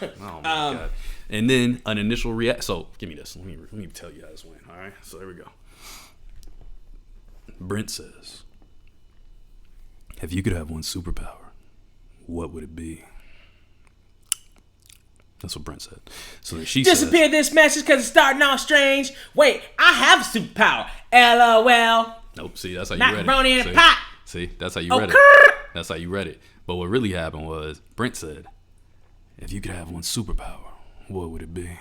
Oh my God. And then an initial reaction. So give me this. Let me tell you how this went. All right. So there we go. Brent says, if you could have one superpower, what would it be? That's what Brent said. So then she disappear this message because it's starting off strange. Wait, I have a superpower. LOL. Nope. See, that's how you read it. Macaroni in a pot. See, that's how you read it. That's how you read it. But what really happened was Brent said, if you could have one superpower, what would it be?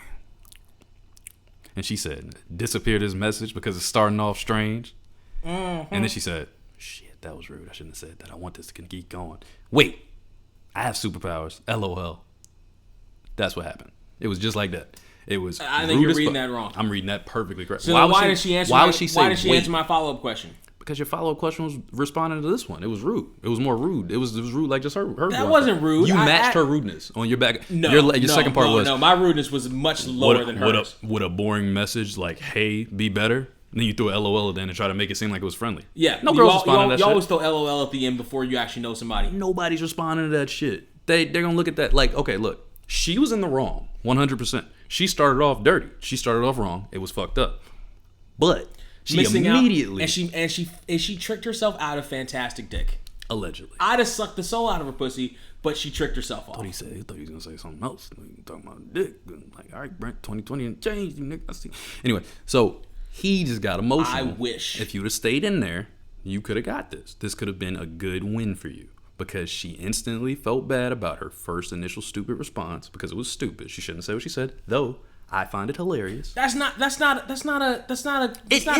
And she said, disappear this message because it's starting off strange. Mm-hmm. And then she said, shit, that was rude. I shouldn't have said that. I want this to keep going. Wait, I have superpowers. LOL. That's what happened. It was just like that. It was. I think you're reading that wrong. I'm reading that perfectly correct. So why did she answer? Why did she answer my follow-up question? Because your follow-up question was responding to this one. It was rude. It was more rude. It was rude like just her. That wasn't rude. You matched her rudeness on your back. No, your second part was my rudeness was much lower than hers. Would a boring message like "Hey, be better"? And then you threw a LOL at the end and try to make it seem like it was friendly. Yeah, no girls responding to that shit. You always throw LOL at the end before you actually know somebody. Nobody's responding to that shit. They're gonna look at that like, okay, look, she was in the wrong, 100%. She started off dirty. She started off wrong. It was fucked up. But she immediately and she tricked herself out of fantastic dick. Allegedly. I'd have sucked the soul out of her pussy, but she tricked herself off. He thought he was gonna say something else. Talking about dick. Like, all right, Brent, 2020 and changed, you nigga. Anyway, so he just got emotional. I wish. If you'd have stayed in there, you could have got this. This could have been a good win for you. Because she instantly felt bad about her first initial stupid response because it was stupid. She shouldn't say what she said, though I find it hilarious. That's not a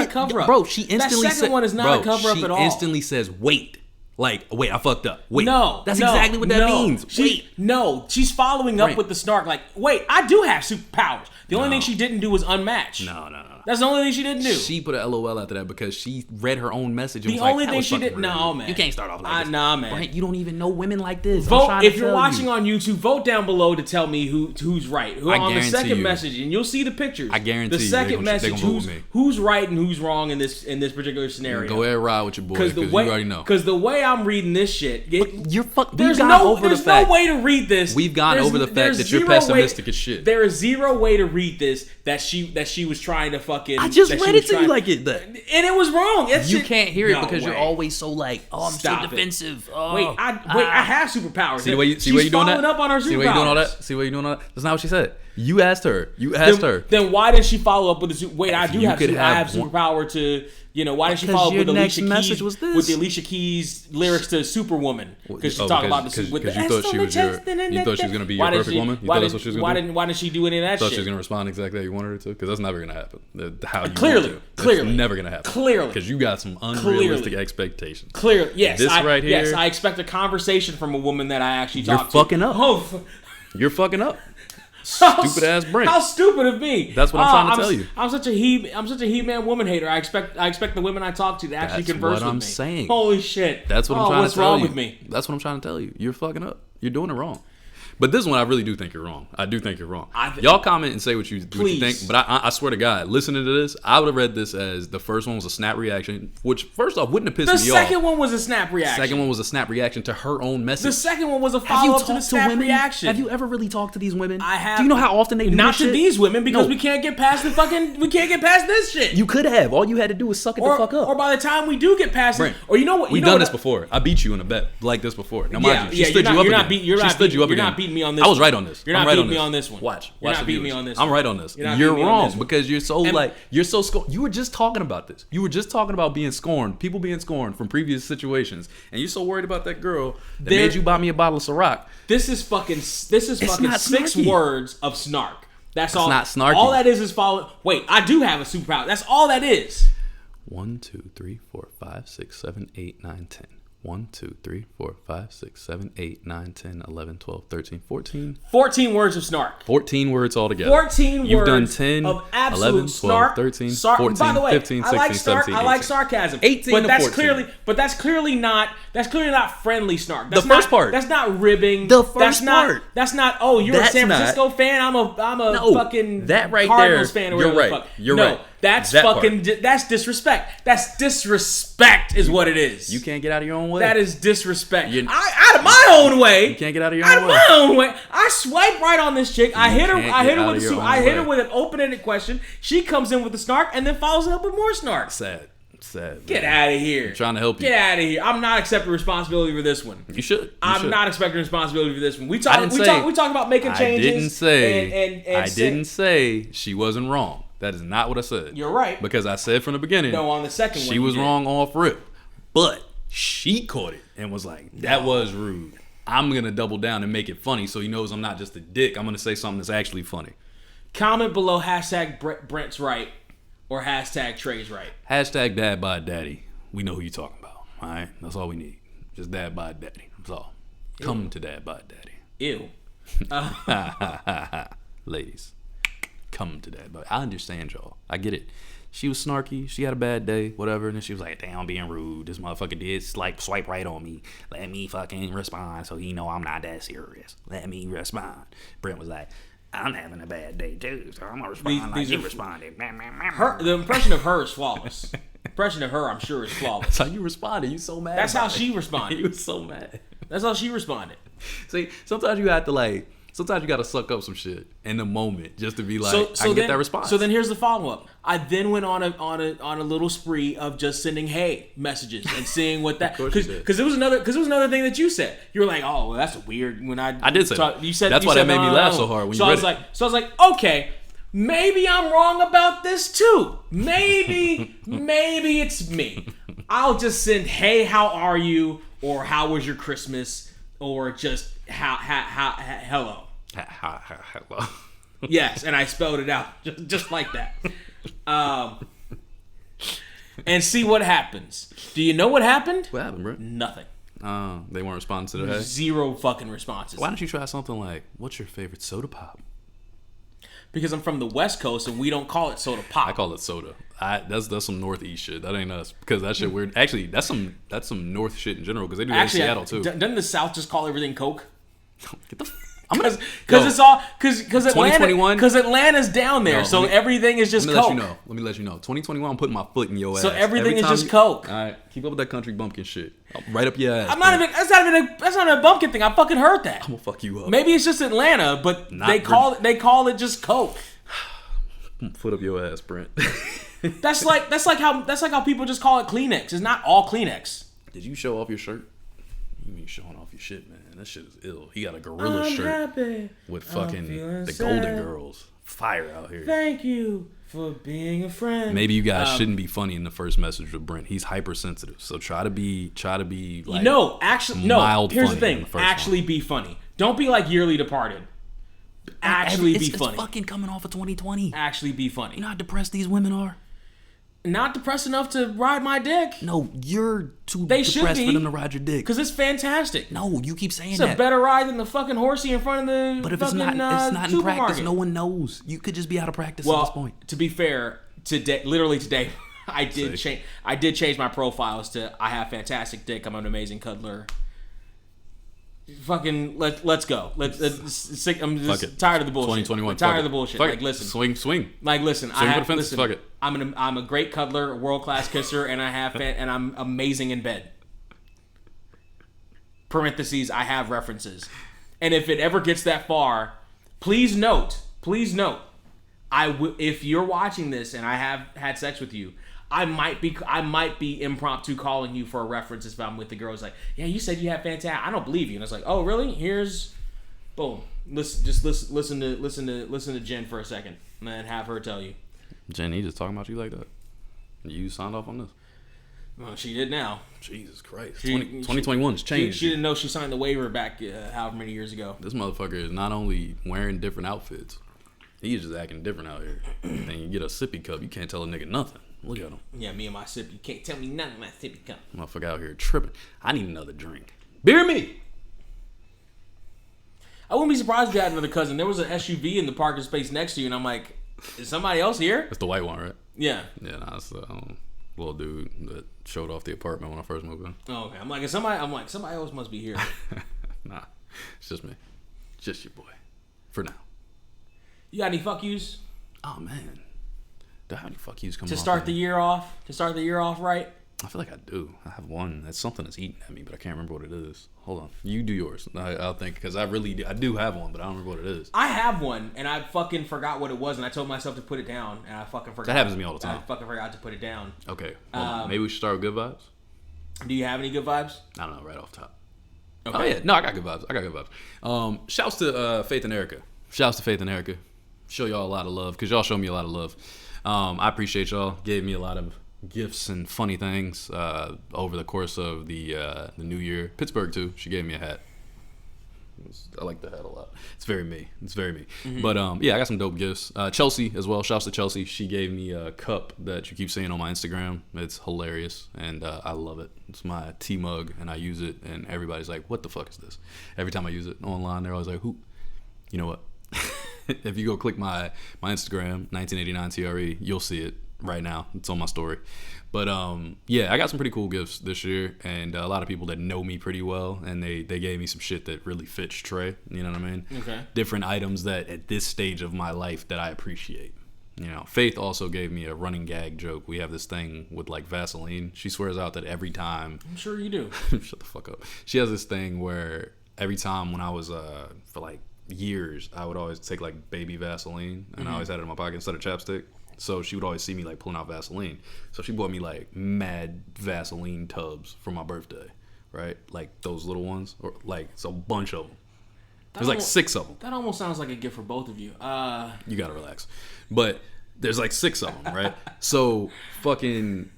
cover up. Bro, she instantly that second one is not a cover up at all. She instantly says, wait, I fucked up. Wait. No. That's exactly what that means. She's following up with the snark like, wait, I do have superpowers. The only thing she didn't do was unmatch. No. That's the only thing she didn't do. She put an LOL after that because she read her own message and the was only like, thing she did, no, man. You can't start off like this. Nah, man. Brent, you don't even know women like this. Vote if you're watching on YouTube. Vote down below to tell me who's right. On the second message, and you'll see the pictures. I guarantee the second message. Who's right and who's wrong in this particular scenario? Go ahead, ride with your boy because you already know. Because the way I'm reading this shit, there's no way to read this. We've gone over the fact that you're pessimistic as shit. There is zero way to read this that she was trying to fucking. I just read it to you like it. And it was wrong. You can't hear it because you're always so like, I'm so defensive. Wait, I have superpowers. See where you doing that? Up on her superpowers. See where you doing all that? See where you doing all that? That's not what she said. You asked her. Then why did she follow up with the? Wait, I have superpower to. Why did she follow up with Alicia Keys with the Alicia Keys lyrics to Superwoman? Because she talked about the with the. You thought she was gonna be your perfect woman. You thought that's what she was gonna do. Why didn't she do any of that shit? You thought she was gonna respond exactly how you wanted her to? Because that's never gonna happen. Clearly, it's never gonna happen. Clearly, because you got some unrealistic expectations. Clearly, yes. This right here. Yes, I expect a conversation from a woman that I actually talk to. You're fucking up. You're fucking up. Stupid ass Brent. How stupid of me. That's what I'm trying to tell you. I'm such a He-Man woman hater. I expect the women I talk to actually converse with me. That's what I'm saying. Holy shit. That's what I'm trying to tell you. What's wrong with me? That's what I'm trying to tell you. You're fucking up. You're doing it wrong. But this one, I really do think you're wrong. I do think you're wrong. Y'all comment and say what you think. But I swear to God, listening to this, I would have read this as the first one was a snap reaction, which first off wouldn't have pissed me off. The second one was a snap reaction. The second one was a snap reaction to her own message. The second one was a follow-up to the snap reaction. Have you ever really talked to these women? I have. Do you know how often they do Not this shit? to these women, because we can't get past we can't get past this shit. You could have. All you had to do was suck it the fuck up. Or by the time we do get past Brent, it, or you know what? We've done this before. I beat you in a bet like this before. Now, mind you, she stood you up again. You're not beating me on this. I was right on this. You're not beating me on this one. Watch. You're not beating me on this. I'm right on this. You're wrong because you're so scorned. You were just talking about this. You were just talking about being scorned, people being scorned from previous situations, and you're so worried about that girl that made you buy me a bottle of Ciroc. This is fucking 6 words of snark. That's all. It's not snarky. All that is follow. Wait, I do have a superpower. That's all that is. 1, 2, 3, 4, 5, 6, 7, 8, 9, 10. 1, 2, 3, 4, 5, 6, 7, 8, 9, 10, 11, 12, 13, 14. 14 words of snark. 14 words altogether. 14 You've words done 10, of absolute 11, 12, snark. 13, 14, by the way, 15, 16, I like 17, 18. I like sarcasm. 18 but to that's 14. That's clearly not friendly snark. The first part. That's not ribbing. The first part. That's not. Oh, you're a San Francisco fan. I'm a fucking that right Cardinals there, fan. Or whatever you're right. the fuck. You're right. That's that fucking. That's disrespect. That's disrespect. Is what it is. You can't get out of your own way. That is disrespect. Out of my own way. You can't get out of your own way. Out of my own way. I swipe right on this chick. I hit her with an open-ended question. She comes in with a snark and then follows it up with more snark. Sad. Get out of here. I'm trying to help you. Get out of here. I'm not accepting responsibility for this one. You should. I'm not accepting responsibility for this one. We talk about making changes. I didn't say she wasn't wrong. That is not what I said. You're right. Because I said from the beginning. No, on the second one. She was wrong off rip. But she caught it and was like, that was rude. I'm going to double down and make it funny so he knows I'm not just a dick. I'm going to say something that's actually funny. Comment below #Brent's right or #Trey's right. Dad by Daddy. We know who you're talking about. All right? That's all we need. Just Dad by Daddy. That's all. Ew. Come to Dad by Daddy. Ew. Ladies. Come to Dad by I understand y'all. I get it. She was snarky. She had a bad day, whatever. And then she was like, damn, I'm being rude. This motherfucker did swipe right on me. Let me fucking respond so he know I'm not that serious. Let me respond. Brent was like, I'm having a bad day too, so I'm going to respond like he responded. The impression of her is flawless. Impression of her, I'm sure, is flawless. That's how you responded. You so mad. That's how she responded. You was so mad. That's how she responded. See, sometimes you have to sometimes you got to suck up some shit in the moment just to be like, I can get that response. So then here's the follow-up. I then went on a little spree of just sending hey messages and seeing what that because it was another thing that you said. You were like, oh, well, that's weird. When I did say that. You said that's why that made me laugh so hard when you read it. So I was like, okay, maybe I'm wrong about this too. Maybe it's me. I'll just send hey, how are you, or how was your Christmas, or just how hello. Hello. Yes, and I spelled it out just like that. And see what happens. Do you know what happened? What happened, bro? Nothing. They weren't responding to the hey? Zero fucking responses. Why don't you try something like, what's your favorite soda pop? Because I'm from the West Coast and we don't call it soda pop. I call it soda. That's some Northeast shit. That ain't us. Because that shit weird. Actually, that's some North shit in general. Because they do that in Seattle too. Doesn't the South just call everything Coke? Get the. Because Atlanta's down there, so everything is just Coke. Let me let you know. 2021, I'm putting my foot in your ass. So everything is just Coke. All right, keep up with that country bumpkin shit. Right up your ass. That's not a bumpkin thing. I fucking heard that. I'm gonna fuck you up. Maybe it's just Atlanta, but they call it just Coke. Foot up your ass, Brent. That's like how people just call it Kleenex. It's not all Kleenex. Did you show off your shirt? You mean showing off your shit, man? That shit is ill. He got a gorilla shirt with fucking the sad. Golden Girls. Fire out here. Thank you for being a friend. Maybe you guys shouldn't be funny in the first message with Brent. He's hypersensitive, so try to be like mild. Here's the thing. Actually be funny. Don't be like Yearly Departed. Be funny. It's fucking coming off of 2020. Actually be funny. You know how depressed these women are? Not depressed enough to ride my dick. No, you're too depressed for them to ride your dick. Because it's fantastic. No, you keep saying that. It's a better ride than the fucking horsey in front of the But if fucking, it's not in practice, no one knows. You could just be out of practice at this point. To be fair, literally today, I did change my profiles to I have fantastic dick, I'm an amazing cuddler. Fucking let's go. Let's sick. I'm just Fuck it. tired of the bullshit. 2021. I'm tired Fuck of the it. bullshit. Fuck Like it. listen. Swing. Like listen. Swing for the fences. Fuck it. I'm a great cuddler, world class kisser, and I'm amazing in bed. Parentheses. I have references, and if it ever gets that far, please note. If you're watching this and I have had sex with you, I might be impromptu calling you for a reference if I'm with the girl. It's like, yeah, you said you had fantastic. I don't believe you. And it's like, oh really? Here's, boom. Listen to Jen for a second, and then have her tell you. Jen, he just talking about you like that. You signed off on this. Well, she did now. Jesus Christ. 2021's changed. She didn't know she signed the waiver back however many years ago. This motherfucker is not only wearing different outfits, he's just acting different out here. And you get a sippy cup, you can't tell a nigga nothing. Look at him. Yeah, me and my sip. You can't tell me nothing. My sippy cup. Motherfucker out here tripping. I need another drink. Beer me. I wouldn't be surprised if you had another cousin. There was an SUV in the parking space next to you, and I'm like, is somebody else here? That's the white one, right? Yeah. Yeah, nah, it's the little dude that showed off the apartment when I first moved in. Oh, okay. I'm like, somebody else must be here. Nah, it's just me. Just your boy. For now. You got any fuck yous? Oh, man. Do I have any fuck yous coming To start the year off right? I feel like I do. I have one. That's something that's eating at me, but I can't remember what it is. Hold on. You do yours. I'll think, because I do have one, but I don't remember what it is. I have one, and I fucking forgot what it was, and I told myself to put it down, and I fucking forgot. That happens to me all the time. I fucking forgot to put it down. Okay. Hold on. Maybe we should start with good vibes? Do you have any good vibes? I don't know, right off top. Okay. Oh, yeah. No, I got good vibes. Shouts to Faith and Erica. Show y'all a lot of love, because y'all show me a lot of love. I appreciate y'all. Gave me a lot of gifts and funny things over the course of the new year. Pittsburgh too. She gave me a hat. I like the hat a lot. It's very me. Mm-hmm. But yeah, I got some dope gifts. Chelsea as well. Shouts to Chelsea. She gave me a cup that you keep seeing on my Instagram. It's hilarious, and I love it. It's my tea mug, and I use it, and everybody's like, "What the fuck is this?" Every time I use it online, they're always like, "Who?" You know what? If you go click my Instagram, 1989TRE, you'll see it right now. It's on my story. But yeah, I got some pretty cool gifts this year, and a lot of people that know me pretty well, and they gave me some shit that really fits Trey. You know what I mean? Okay. Different items that at this stage of my life that I appreciate. You know, Faith also gave me a running gag joke. We have this thing with like Vaseline. She swears out that every time. I'm sure you do. Shut the fuck up. She has this thing where every time when I was for like years, I would always take like baby Vaseline, and I always had it in my pocket instead of chapstick. So she would always see me like pulling out Vaseline. So she bought me like mad Vaseline tubs for my birthday, right? Like those little ones, or like it's a bunch of them. There's like 6 of them. That almost sounds like a gift for both of you. You gotta relax. But there's like 6 of them, right? So fucking,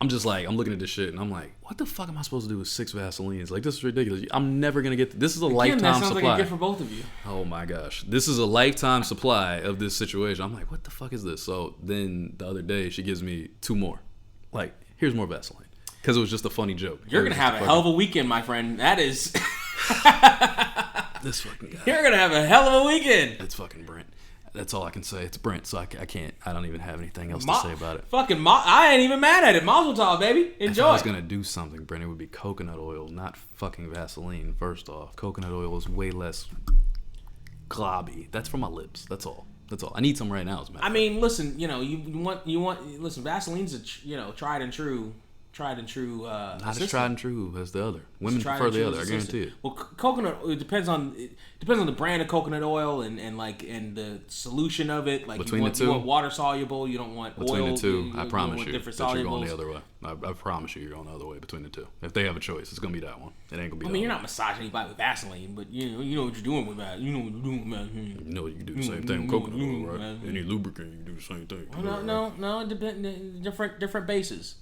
I'm just like, I'm looking at this shit and I'm like, what the fuck am I supposed to do with 6 Vaselines? Like, this is ridiculous. I'm never gonna get this is a lifetime that sounds supply. like a gift for both of you. Oh my gosh, this is a lifetime supply of this situation. I'm like, what the fuck is this? So then the other day she gives me 2 more. Like, here's more Vaseline, because it was just a funny joke. You're gonna have a hell of a weekend, my friend. That is. This fucking guy. You're gonna have a hell of a weekend. It's fucking Brent. That's all I can say. It's Brent, so I can't. I don't even have anything else to say about it. I ain't even mad at it. Mazel tov, baby. Enjoy. If I was gonna do something, Brent, it would be coconut oil, not fucking Vaseline. First off, coconut oil is way less globby. That's for my lips. That's all. I need some right now, as a matter. I mean, listen. You know, you want. Listen, Vaseline's a tried and true. Not as tried and true as the other. Women prefer the other. I guarantee it. Well, coconut. It depends on the brand of coconut oil and the solution of it. Like between you the two, want water soluble. You don't want between oil. the two. I promise you that you're going the other way. I promise you, you're going the other way between the two. If they have a choice, it's gonna be that one. It ain't gonna be. I mean, you're not massaging anybody with Vaseline, but you know what you're doing with that. You know what you're doing with that. You know you can do the same thing with coconut oil, right? Any lubricant, you can do the same thing. No. Different bases.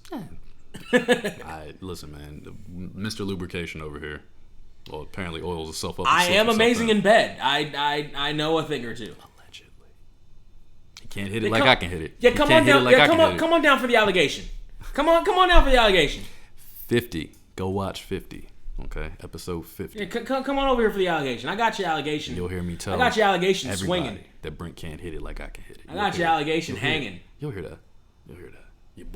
Listen, man. Mr. Lubrication over here. Well, apparently oils itself up. I am amazing in bed. I know a thing or two. Allegedly. You can't hit it like I can hit it. Yeah, come on down. Come on down for the allegation. Come on down for the allegation. 50. Go watch 50. Okay, episode 50. Yeah, come on over here for the allegation. I got your allegation. You'll hear me tell. I got your allegation swinging. That Brent can't hit it like I can hit it. I got your allegation hanging. You'll hear that. Your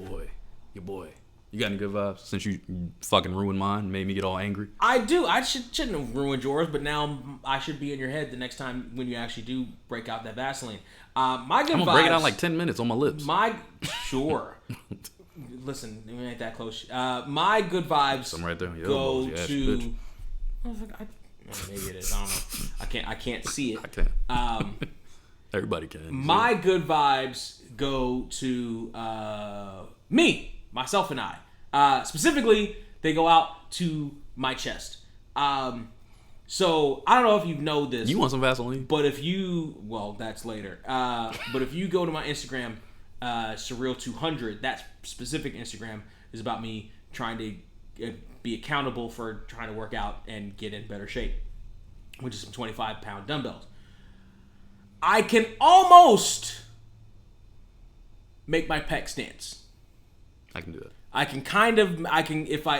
boy. You got any good vibes since you fucking ruined mine, made me get all angry? I do. I shouldn't have ruined yours, but now I should be in your head the next time when you actually do break out that Vaseline. My good vibes. I'm gonna break it out in like 10 minutes on my lips. Sure. Listen, we ain't that close. My good vibes I'm right there. Yeah, go yeah, to. Maybe it is. I don't know. I can't see it. I can't. Everybody can. My good vibes go to me, myself, and I. Specifically, they go out to my chest. So I don't know if you know this. You want some Vaseline? But if you, well, that's later. But if you go to my Instagram, Surreal200, that specific Instagram is about me trying to be accountable for trying to work out and get in better shape, which is some 25-pound dumbbells. I can almost make my pec stance. I can do that. I can kind of. I can if I.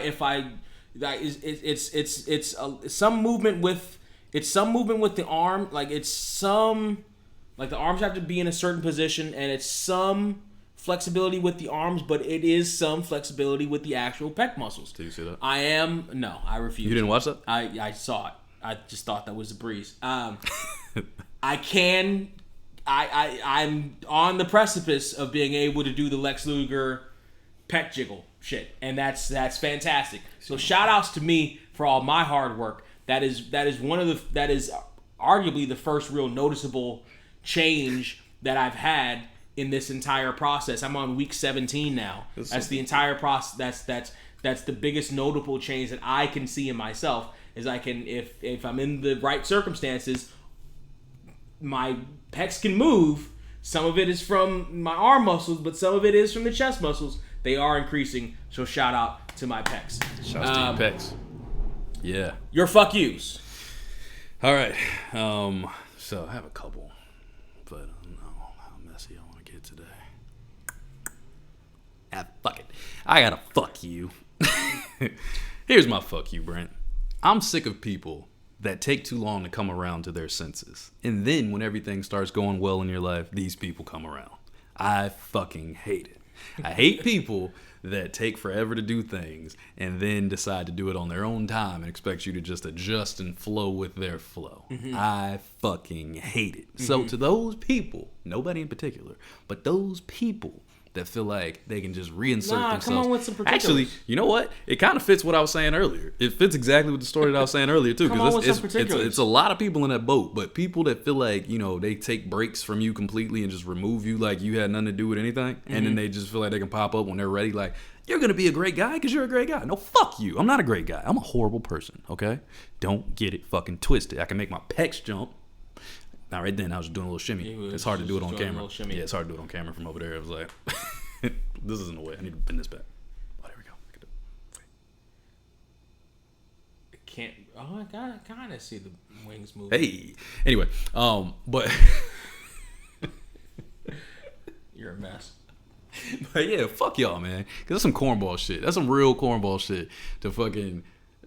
It's some movement with. It's some movement with the arm. Like it's some. Like the arms have to be in a certain position, and it's some flexibility with the arms, but it is some flexibility with the actual pec muscles. Did you see that? I refuse. You didn't watch that? I saw it. I just thought that was a breeze. I'm on the precipice of being able to do the Lex Luger pec jiggle shit, and that's fantastic. So shout outs to me for all my hard work. That is arguably the first real noticeable change that I've had in this entire process. I'm on week 17 now. That's the entire process. That's the biggest notable change that I can see in myself. Is I can, if I'm in the right circumstances, my pecs can move. Some of it is from my arm muscles, but some of it is from the chest muscles. They are increasing, so shout out to my pecs. Shout out to your pecs. Yeah. Your fuck yous. All right. So I have a couple, but I don't know how messy I want to get today. Fuck it. I gotta fuck you. Here's my fuck you, Brent. I'm sick of people that take too long to come around to their senses. And then when everything starts going well in your life, these people come around. I fucking hate it. I hate people that take forever to do things and then decide to do it on their own time and expect you to just adjust and flow with their flow. Mm-hmm. I fucking hate it. Mm-hmm. So to those people, nobody in particular, but those people that feel like they can just reinsert themselves. Come on with some particulars. Actually, you know what? It kind of fits what I was saying earlier. It fits exactly with the story that I was saying earlier too. Because it's a lot of people in that boat, but people that feel like, you know, they take breaks from you completely and just remove you like you had nothing to do with anything, mm-hmm. and then they just feel like they can pop up when they're ready. Like, you're gonna be a great guy because you're a great guy. No, fuck you. I'm not a great guy. I'm a horrible person. Okay, don't get it fucking twisted. I can make my pecs jump. Now, right then, I was doing a little shimmy. It's hard to do it on camera. Yeah, it's hard to do it on camera from over there. I was like, this isn't the way. I need to bend this back. Oh, there we go. I can do it. Can't. Oh, I kind of see the wings moving. Hey. Anyway, but you're a mess. But yeah, fuck y'all, man. Because that's some cornball shit. That's some real cornball shit to fucking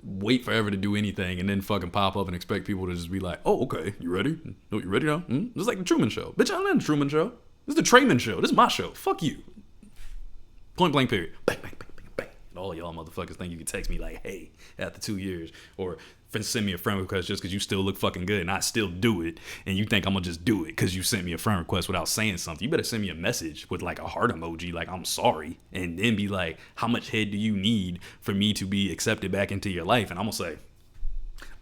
wait forever to do anything and then fucking pop up and expect people to just be like, oh, okay, you ready? No, you ready now? This is like the Truman Show. Bitch, I'm not in the Truman Show. This is the Trayman Show. This is my show. Fuck you. Point blank period. Bang, bang, bang, bang, bang. And all y'all motherfuckers think you can text me like, hey, after 2 years. Or send me a friend request just because you still look fucking good and I still do it. And you think I'm going to just do it because you sent me a friend request without saying something. You better send me a message with like a heart emoji like I'm sorry. And then be like, how much head do you need for me to be accepted back into your life? And I'm going to say,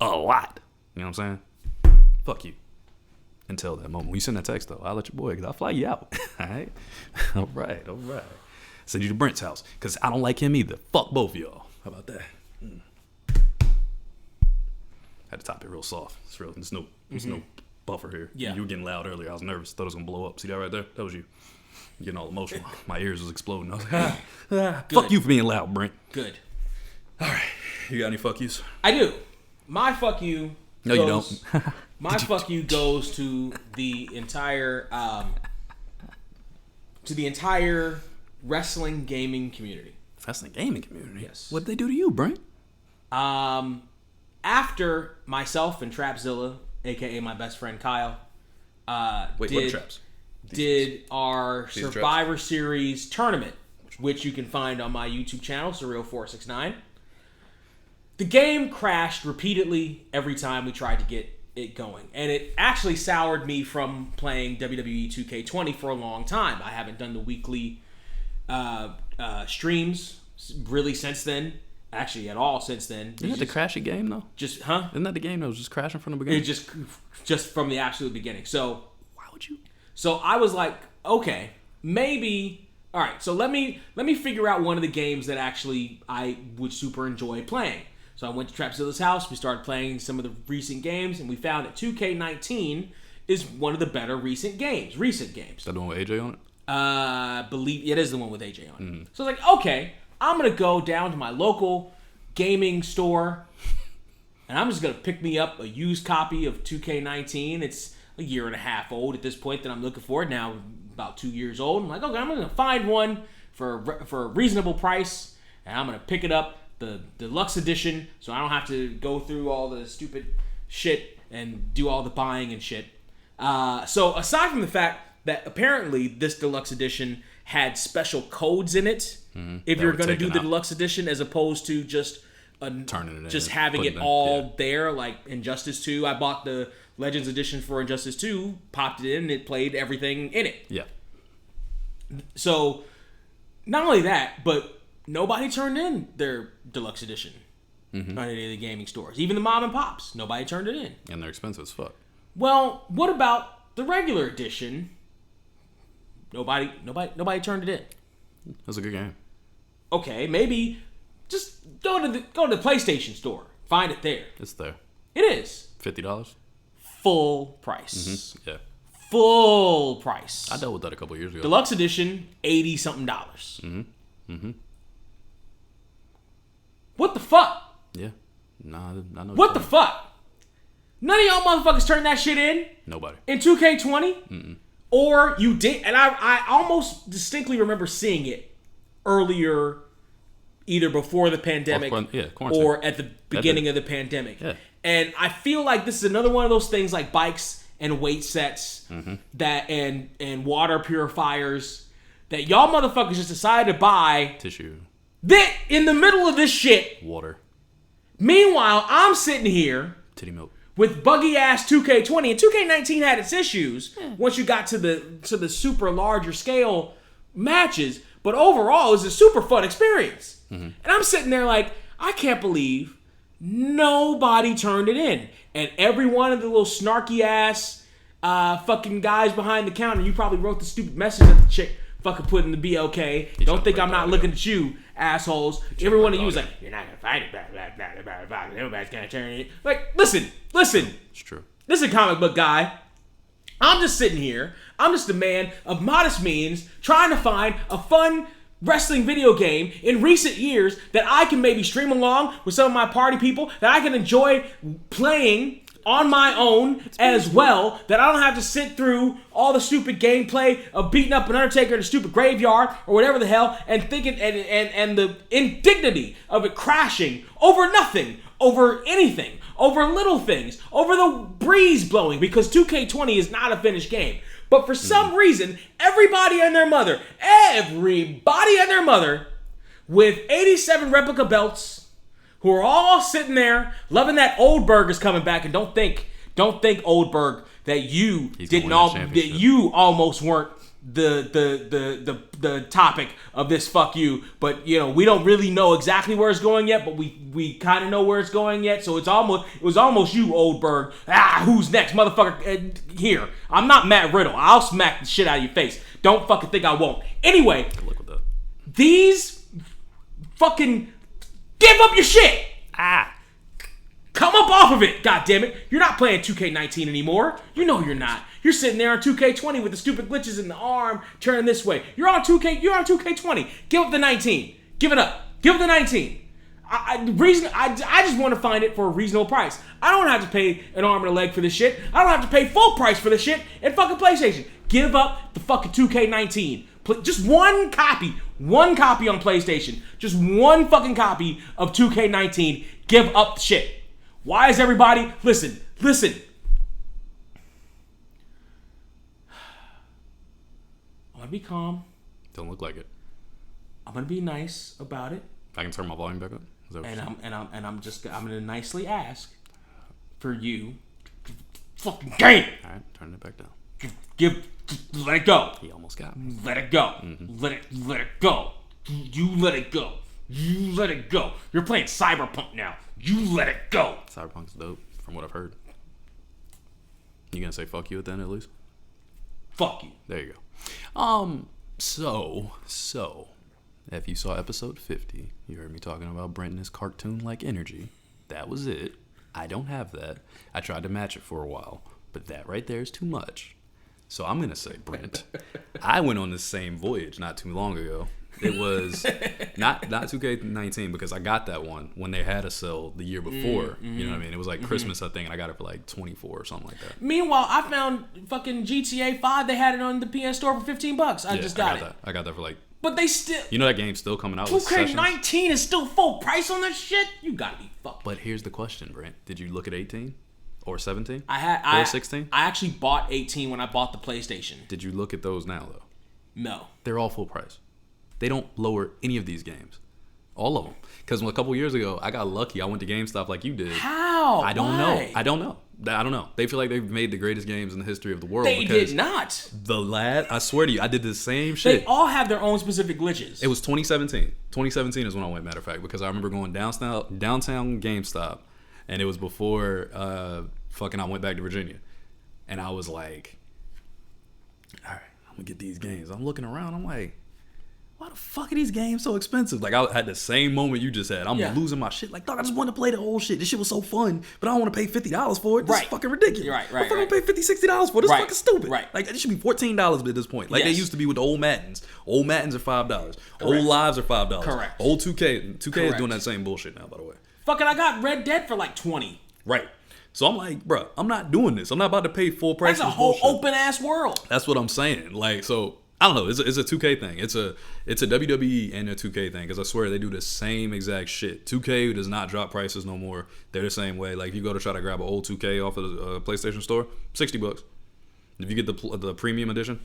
a lot. You know what I'm saying? Fuck you. Until that moment. When you send that text though, I'll let your boy because I'll fly you out. Alright? Alright. Send you to Brent's house because I don't like him either. Fuck both of y'all. How about that? Had to top it real soft. There's no buffer here. Yeah. You were getting loud earlier. I was nervous. Thought it was gonna blow up. See that right there? That was you. Getting all emotional. My ears was exploding. I was like, fuck you for being loud, Brent. Good. All right. You got any fuck yous? I do. My fuck you. No, you don't. My fuck you goes to the entire wrestling gaming community. Wrestling gaming community? Yes. What'd they do to you, Brent? After myself and Trapzilla, aka my best friend Kyle, what traps? Did our Survivor Series tournament which you can find on my YouTube channel, Surreal469. The game crashed repeatedly every time we tried to get it going. And it actually soured me from playing WWE 2K20 for a long time. I haven't done the weekly streams really since then. Actually, at all since then. Isn't that the crashy game, though? Isn't that the game that was just crashing from the beginning? It just from the absolute beginning. So why would you? So I was like, okay, maybe. All right, so let me figure out one of the games that actually I would super enjoy playing. So I went to Trapzilla's house. We started playing some of the recent games, and we found that 2K19 is one of the better recent games. Is that the one with AJ on it? Believe it is the one with AJ on it. Mm-hmm. So I was like, okay, I'm gonna go down to my local gaming store, and I'm just gonna pick me up a used copy of 2K19. It's a year and a half old at this point that I'm looking for. Now about 2 years old. I'm like, okay, I'm gonna find one for a reasonable price, and I'm gonna pick it up, the deluxe edition, so I don't have to go through all the stupid shit and do all the buying and shit. So aside from the fact that apparently this deluxe edition had special codes in it, if you're gonna do the deluxe edition, as opposed to just having it all there, like Injustice 2. I bought the Legends edition for Injustice 2, popped it in, and it played everything in it. Yeah. So, not only that, but nobody turned in their deluxe edition on any of the gaming stores. Even the mom and pops, nobody turned it in. And they're expensive as fuck. Well, what about the regular edition? Nobody turned it in. That's a good game. Okay, maybe just go to the PlayStation store. Find it there. It's there. It is. $50? Full price. Mm-hmm. Yeah. Full price. I dealt with that a couple years ago. Deluxe edition, $80-something. Mm-hmm. Mm-hmm. What the fuck? Yeah. Nah, I know. What the fuck? None of y'all motherfuckers turned that shit in? Nobody. In 2K20? Mm-mm. Or you did, and I almost distinctly remember seeing it earlier, either before the pandemic or at the beginning of the pandemic. Yeah. And I feel like this is another one of those things like bikes and weight sets that and water purifiers that y'all motherfuckers just decided to buy. Tissue. That in the middle of this shit. Water. Meanwhile, I'm sitting here. Titty milk. With buggy ass 2K20, and 2K19 had its issues once you got to the super larger scale matches, but overall it was a super fun experience. And I'm sitting there like, I can't believe nobody turned it in, and every one of the little snarky ass fucking guys behind the counter, you probably wrote the stupid message that the chick fucking put in the BLK. Don't think I'm not looking at you, assholes. Every one of you was like, you're not gonna fight it, blah, blah, blah, blah, blah. Nobody's gonna turn it. Like, listen. It's true. Listen, comic book guy. I'm just sitting here. I'm just a man of modest means trying to find a fun wrestling video game in recent years that I can maybe stream along with some of my party people, that I can enjoy playing on my own as well, that I don't have to sit through all the stupid gameplay of beating up an Undertaker in a stupid graveyard or whatever the hell, and thinking and the indignity of it crashing over nothing, over anything, over little things, over the breeze blowing, because 2K20 is not a finished game. But for some reason, everybody and their mother with 87 replica belts, who are all sitting there loving that Oldberg is coming back, and don't think Oldberg that you almost weren't the topic of this fuck you, but you know, we don't really know exactly where it's going yet, but we kind of know where it's going yet, so it was almost you, Oldberg. Who's next, motherfucker? Here, I'm not Matt Riddle. I'll smack the shit out of your face. Don't fucking think I won't. Anyway, good luck with that. These fucking give up your shit. Come up off of it, goddammit. You're not playing 2K19 anymore. You know you're not. You're sitting there on 2K20 with the stupid glitches in the arm turning this way. You're on 2K20. Give up the 19. Give it up. Give up the 19. I just want to find it for a reasonable price. I don't have to pay an arm and a leg for this shit. I don't have to pay full price for this shit in fucking PlayStation. Give up the fucking 2K19. Just one copy on PlayStation. Just one fucking copy of 2K19. Give up the shit. Why is everybody... Listen. I want to be calm. Don't look like it. I'm gonna be nice about it. I can turn my volume back up. Is that what I'm gonna nicely ask for you fucking game. All right, turning it back down. Let it go. He almost got me. Let it go. Let it go. You let it go. You let it go. You're playing Cyberpunk now. You let it go. Cyberpunk's dope, from what I've heard. You gonna say fuck you at the end at least? Fuck you. There you go. So if you saw episode 50, you heard me talking about Brent and his cartoon-like energy. That was it. I don't have that. I tried to match it for a while, but that right there is too much. So I'm gonna say, Brent, I went on this same voyage not too long ago. It was not 2K19 because I got that one when they had a sale the year before. You know what I mean? It was like Christmas, I think, and I got it for like 24 or something like that. Meanwhile, I found fucking GTA 5. They had it on the PS Store for $15. I just got it. I got that for like. But they still. You know that game's still coming out. 2K19 is still full price on that shit. You gotta be fucked. But here's the question, Brent. Did you look at 18 or 17? Or 16? I actually bought 18 when I bought the PlayStation. Did you look at those now though? No. They're all full price. They don't lower any of these games. All of them. Because a couple years ago, I got lucky. I went to GameStop like you did. How? I don't know. Why? I don't know. They feel like they've made the greatest games in the history of the world. They did not. I swear to you, I did the same shit. They all have their own specific glitches. It was 2017. 2017 is when I went, matter of fact, because I remember going downtown GameStop, and it was before I went back to Virginia. And I was like, all right, I'm going to get these games. I'm looking around. I'm like, why the fuck are these games so expensive? Like, I had the same moment you just had. I'm losing my shit. Like, dog, I just wanted to play the whole shit. This shit was so fun, but I don't want to pay $50 for it. This is fucking ridiculous. Right. I'm fucking pay $50, $60 for it. This is fucking stupid. Right. Like, it should be $14 at this point. Like, they used to be with the old Maddens. Old Maddens are $5. Old Lives are $5. Correct. Old 2K. 2K is doing that same bullshit now, by the way. Fucking, I got Red Dead for like 20. Right. So I'm like, bro, I'm not doing this. I'm not about to pay full price. That's a whole open ass world. That's what I'm saying. Like, so I don't know. It's a 2K thing. It's a WWE and a 2K thing because I swear they do the same exact shit. 2K does not drop prices no more. They're the same way. Like, if you go to try to grab an old 2K off of the PlayStation Store, $60. If you get the premium edition,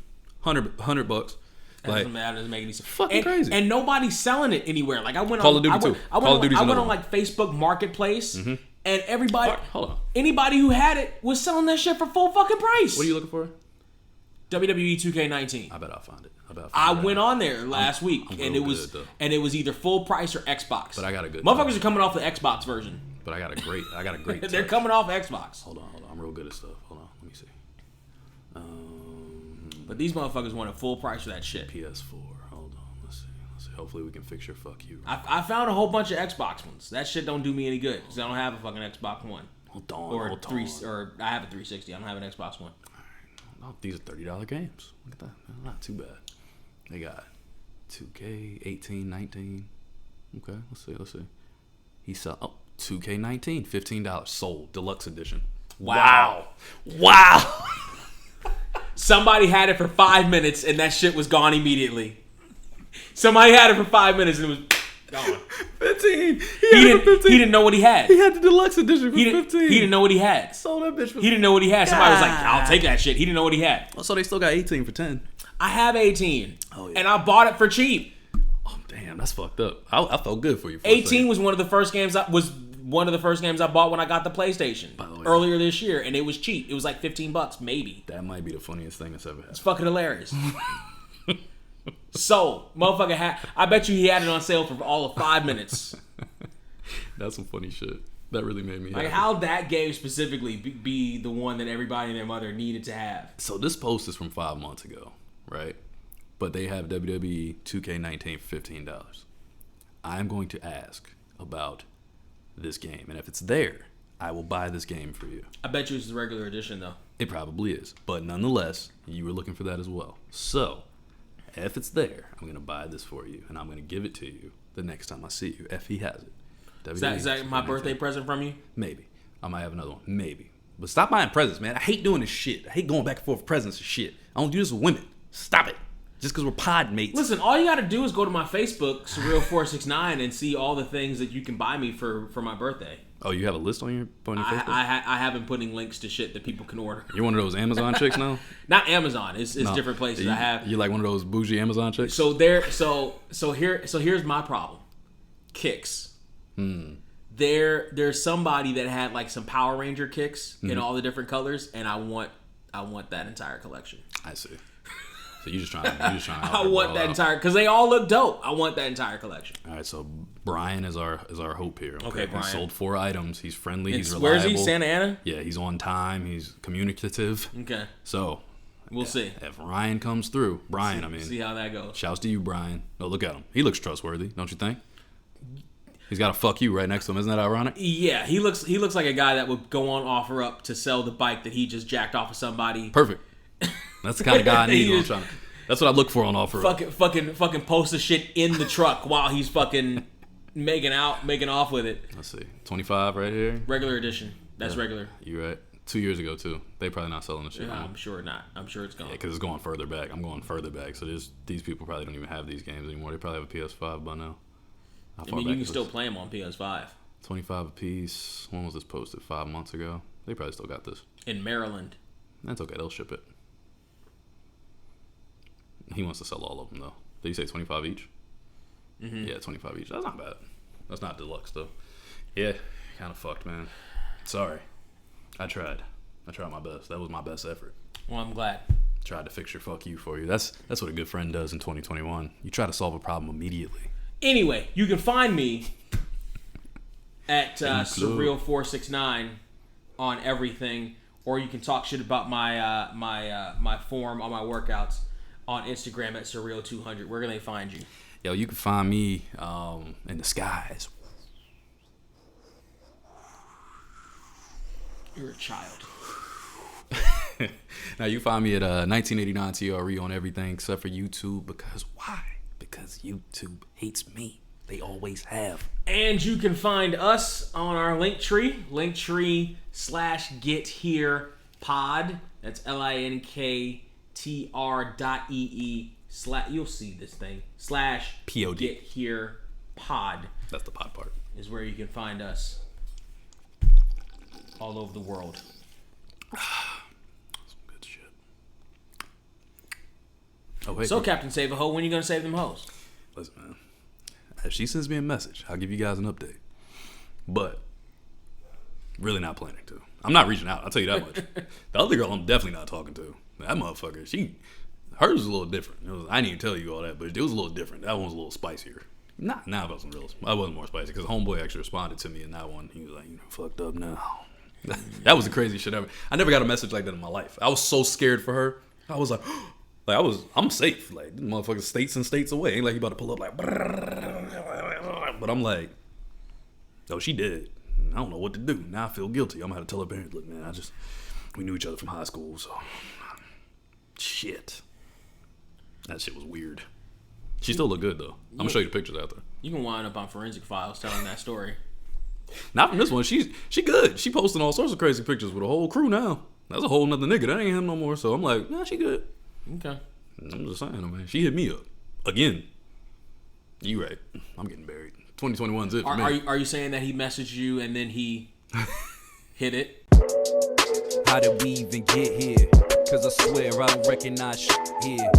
$100. That doesn't make any sense. Fucking crazy. And nobody's selling it anywhere. Like, I went Call on of Duty 2. I went on like Facebook Marketplace, and everybody, hold on. Anybody who had it was selling that shit for full fucking price. What are you looking for? WWE 2K19. I bet I'll find it. I went on there last week, and it was either full price or Xbox. But I got a good. Motherfuckers are coming off the Xbox version. But I got a great. They're coming off Xbox. Hold on. I'm real good at stuff. Hold on. Let me see. But these motherfuckers wanted full price for that shit. PS4. Hold on. Let's see. Hopefully we can fix your fuck you. I found a whole bunch of Xbox ones. That shit don't do me any good because I don't have a fucking Xbox One. Hold on. Or I have a 360. I don't have an Xbox One. Oh, these are $30 games. Look at that. Not too bad. They got 2K, 18, 19. Okay, let's see. He sell 2K19, $15. Sold. Deluxe edition. Wow. Somebody had it for 5 minutes and that shit was gone immediately. Somebody had it for 5 minutes and it was gone. 15. He didn't know what he had. He had the deluxe edition for 15. He didn't know what he had. Sold that bitch for He didn't know what he had. Somebody was like, I'll take that shit. He didn't know what he had. Oh, so they still got 18 for 10. I have 18. Oh, yeah. And I bought it for cheap. Oh, damn. That's fucked up. I felt good for you. 18 was one of the first games I bought when I got the PlayStation. By the way, earlier this year, and it was cheap. It was like $15, maybe. That might be the funniest thing that's ever happened. It's fucking hilarious. So, motherfucker I bet you he had it on sale for all of 5 minutes. That's some funny shit. That really made me happy. Like, how that game specifically be the one that everybody and their mother needed to have. So this post is from 5 months ago, right? But they have WWE 2K19 for $15. I'm going to ask about this game, and if it's there, I will buy this game for you. I bet you it's the regular edition, though. It probably is, but nonetheless, you were looking for that as well. So, if it's there, I'm going to buy this for you, and I'm going to give it to you the next time I see you, if he has it. Is that my birthday present from you? Maybe. I might have another one. Maybe. But stop buying presents, man. I hate doing this shit. I hate going back and forth with presents and shit. I don't do this with women. Stop it. just because we're pod mates. Listen, all you got to do is go to my Facebook, Surreal469, and see all the things that you can buy me for my birthday. Oh, you have a list on your Facebook? I have been putting links to shit that people can order. You're one of those Amazon chicks now? Not Amazon. It's different places. I have. You're like one of those bougie Amazon chicks? So here's my problem. Kicks. There's somebody that had like some Power Ranger kicks in all the different colors, and I want that entire collection. I see. So you just trying to I want that entire, because they all look dope. I want that entire collection. All right, so Brian is our hope here. Okay, Brian. He sold 4 items. He's friendly. He's reliable. Where is he? Santa Ana? Yeah, he's on time. He's communicative. Okay. So we'll see if Ryan comes through. Brian, see how that goes. Shouts to you, Brian. Oh, look at him. He looks trustworthy, don't you think? He's got a fuck you right next to him. Isn't that ironic? Yeah, he looks like a guy that would go on OfferUp to sell the bike that he just jacked off of somebody. Perfect. That's the kind of guy I need. That's what I look for on OfferUp. Fucking post the shit in the truck while he's fucking making off with it. Let's see, 25 right here. Regular edition. That's regular. You right. 2 years ago too. They probably not selling the shit. I'm sure not. I'm sure it's gone. Yeah, because it's going further back. I'm going further back. So these people probably don't even have these games anymore. They probably have a PS5 by now. I mean, you can still play them on PS5. 25 a piece. When was this posted? 5 months ago. They probably still got this. In Maryland. That's okay. They'll ship it. He wants to sell all of them, though. Did you say 25 each? Mm-hmm. Yeah, 25 each. That's not bad. That's not deluxe, though. Yeah, kind of fucked, man. Sorry. I tried my best. That was my best effort. Well, I'm glad. Tried to fix your fuck you for you. That's what a good friend does in 2021. You try to solve a problem immediately. Anyway, you can find me at Surreal469 on everything, or you can talk shit about my my form on my workouts on Instagram at Surreal200. Where can they find you? Yo, you can find me in the skies. You're a child. Now you find me at 1989 TRE on everything except for YouTube. Because why? Because YouTube hates me. They always have. And you can find us on our Linktree/GetHerePod. That's linktr.ee/ you'll see this thing /POD. Get Here Pod. That's the pod part. Is where you can find us all over the world. Some good shit. Oh wait. So Captain Sav-A-Ho, when are you gonna save them hoes? Listen, man. If she sends me a message, I'll give you guys an update. But really not planning to. I'm not reaching out. I'll tell you that much. The other girl I'm definitely not talking to. That motherfucker, hers was a little different. I didn't even tell you all that, but it was a little different. That one was a little spicier. Nah, I wasn't real. I wasn't more spicy because homeboy actually responded to me in that one. He was like, fucked up now. That was the craziest shit ever. I never got a message like that in my life. I was so scared for her. I was like, I'm safe. Like, this motherfucker states and states away. Ain't like he about to pull up like, but I'm like, oh, she did. I don't know what to do. Now I feel guilty. I'm gonna have to tell her parents, look, man, we knew each other from high school, so shit. That shit was weird. She still look good though. I'm gonna show you the pictures out there. You can wind up on Forensic Files telling that story. Not from this one. She good. She posting all sorts of crazy pictures with a whole crew now. That's a whole nother nigga. That ain't him no more. So I'm like, nah, she good. Okay. I'm just saying, man. She hit me up again. You right. I'm getting buried. 2021's it for me. Are you saying that he messaged you and then he hit it? How did we even get here? Cause I swear I don't recognize shit here.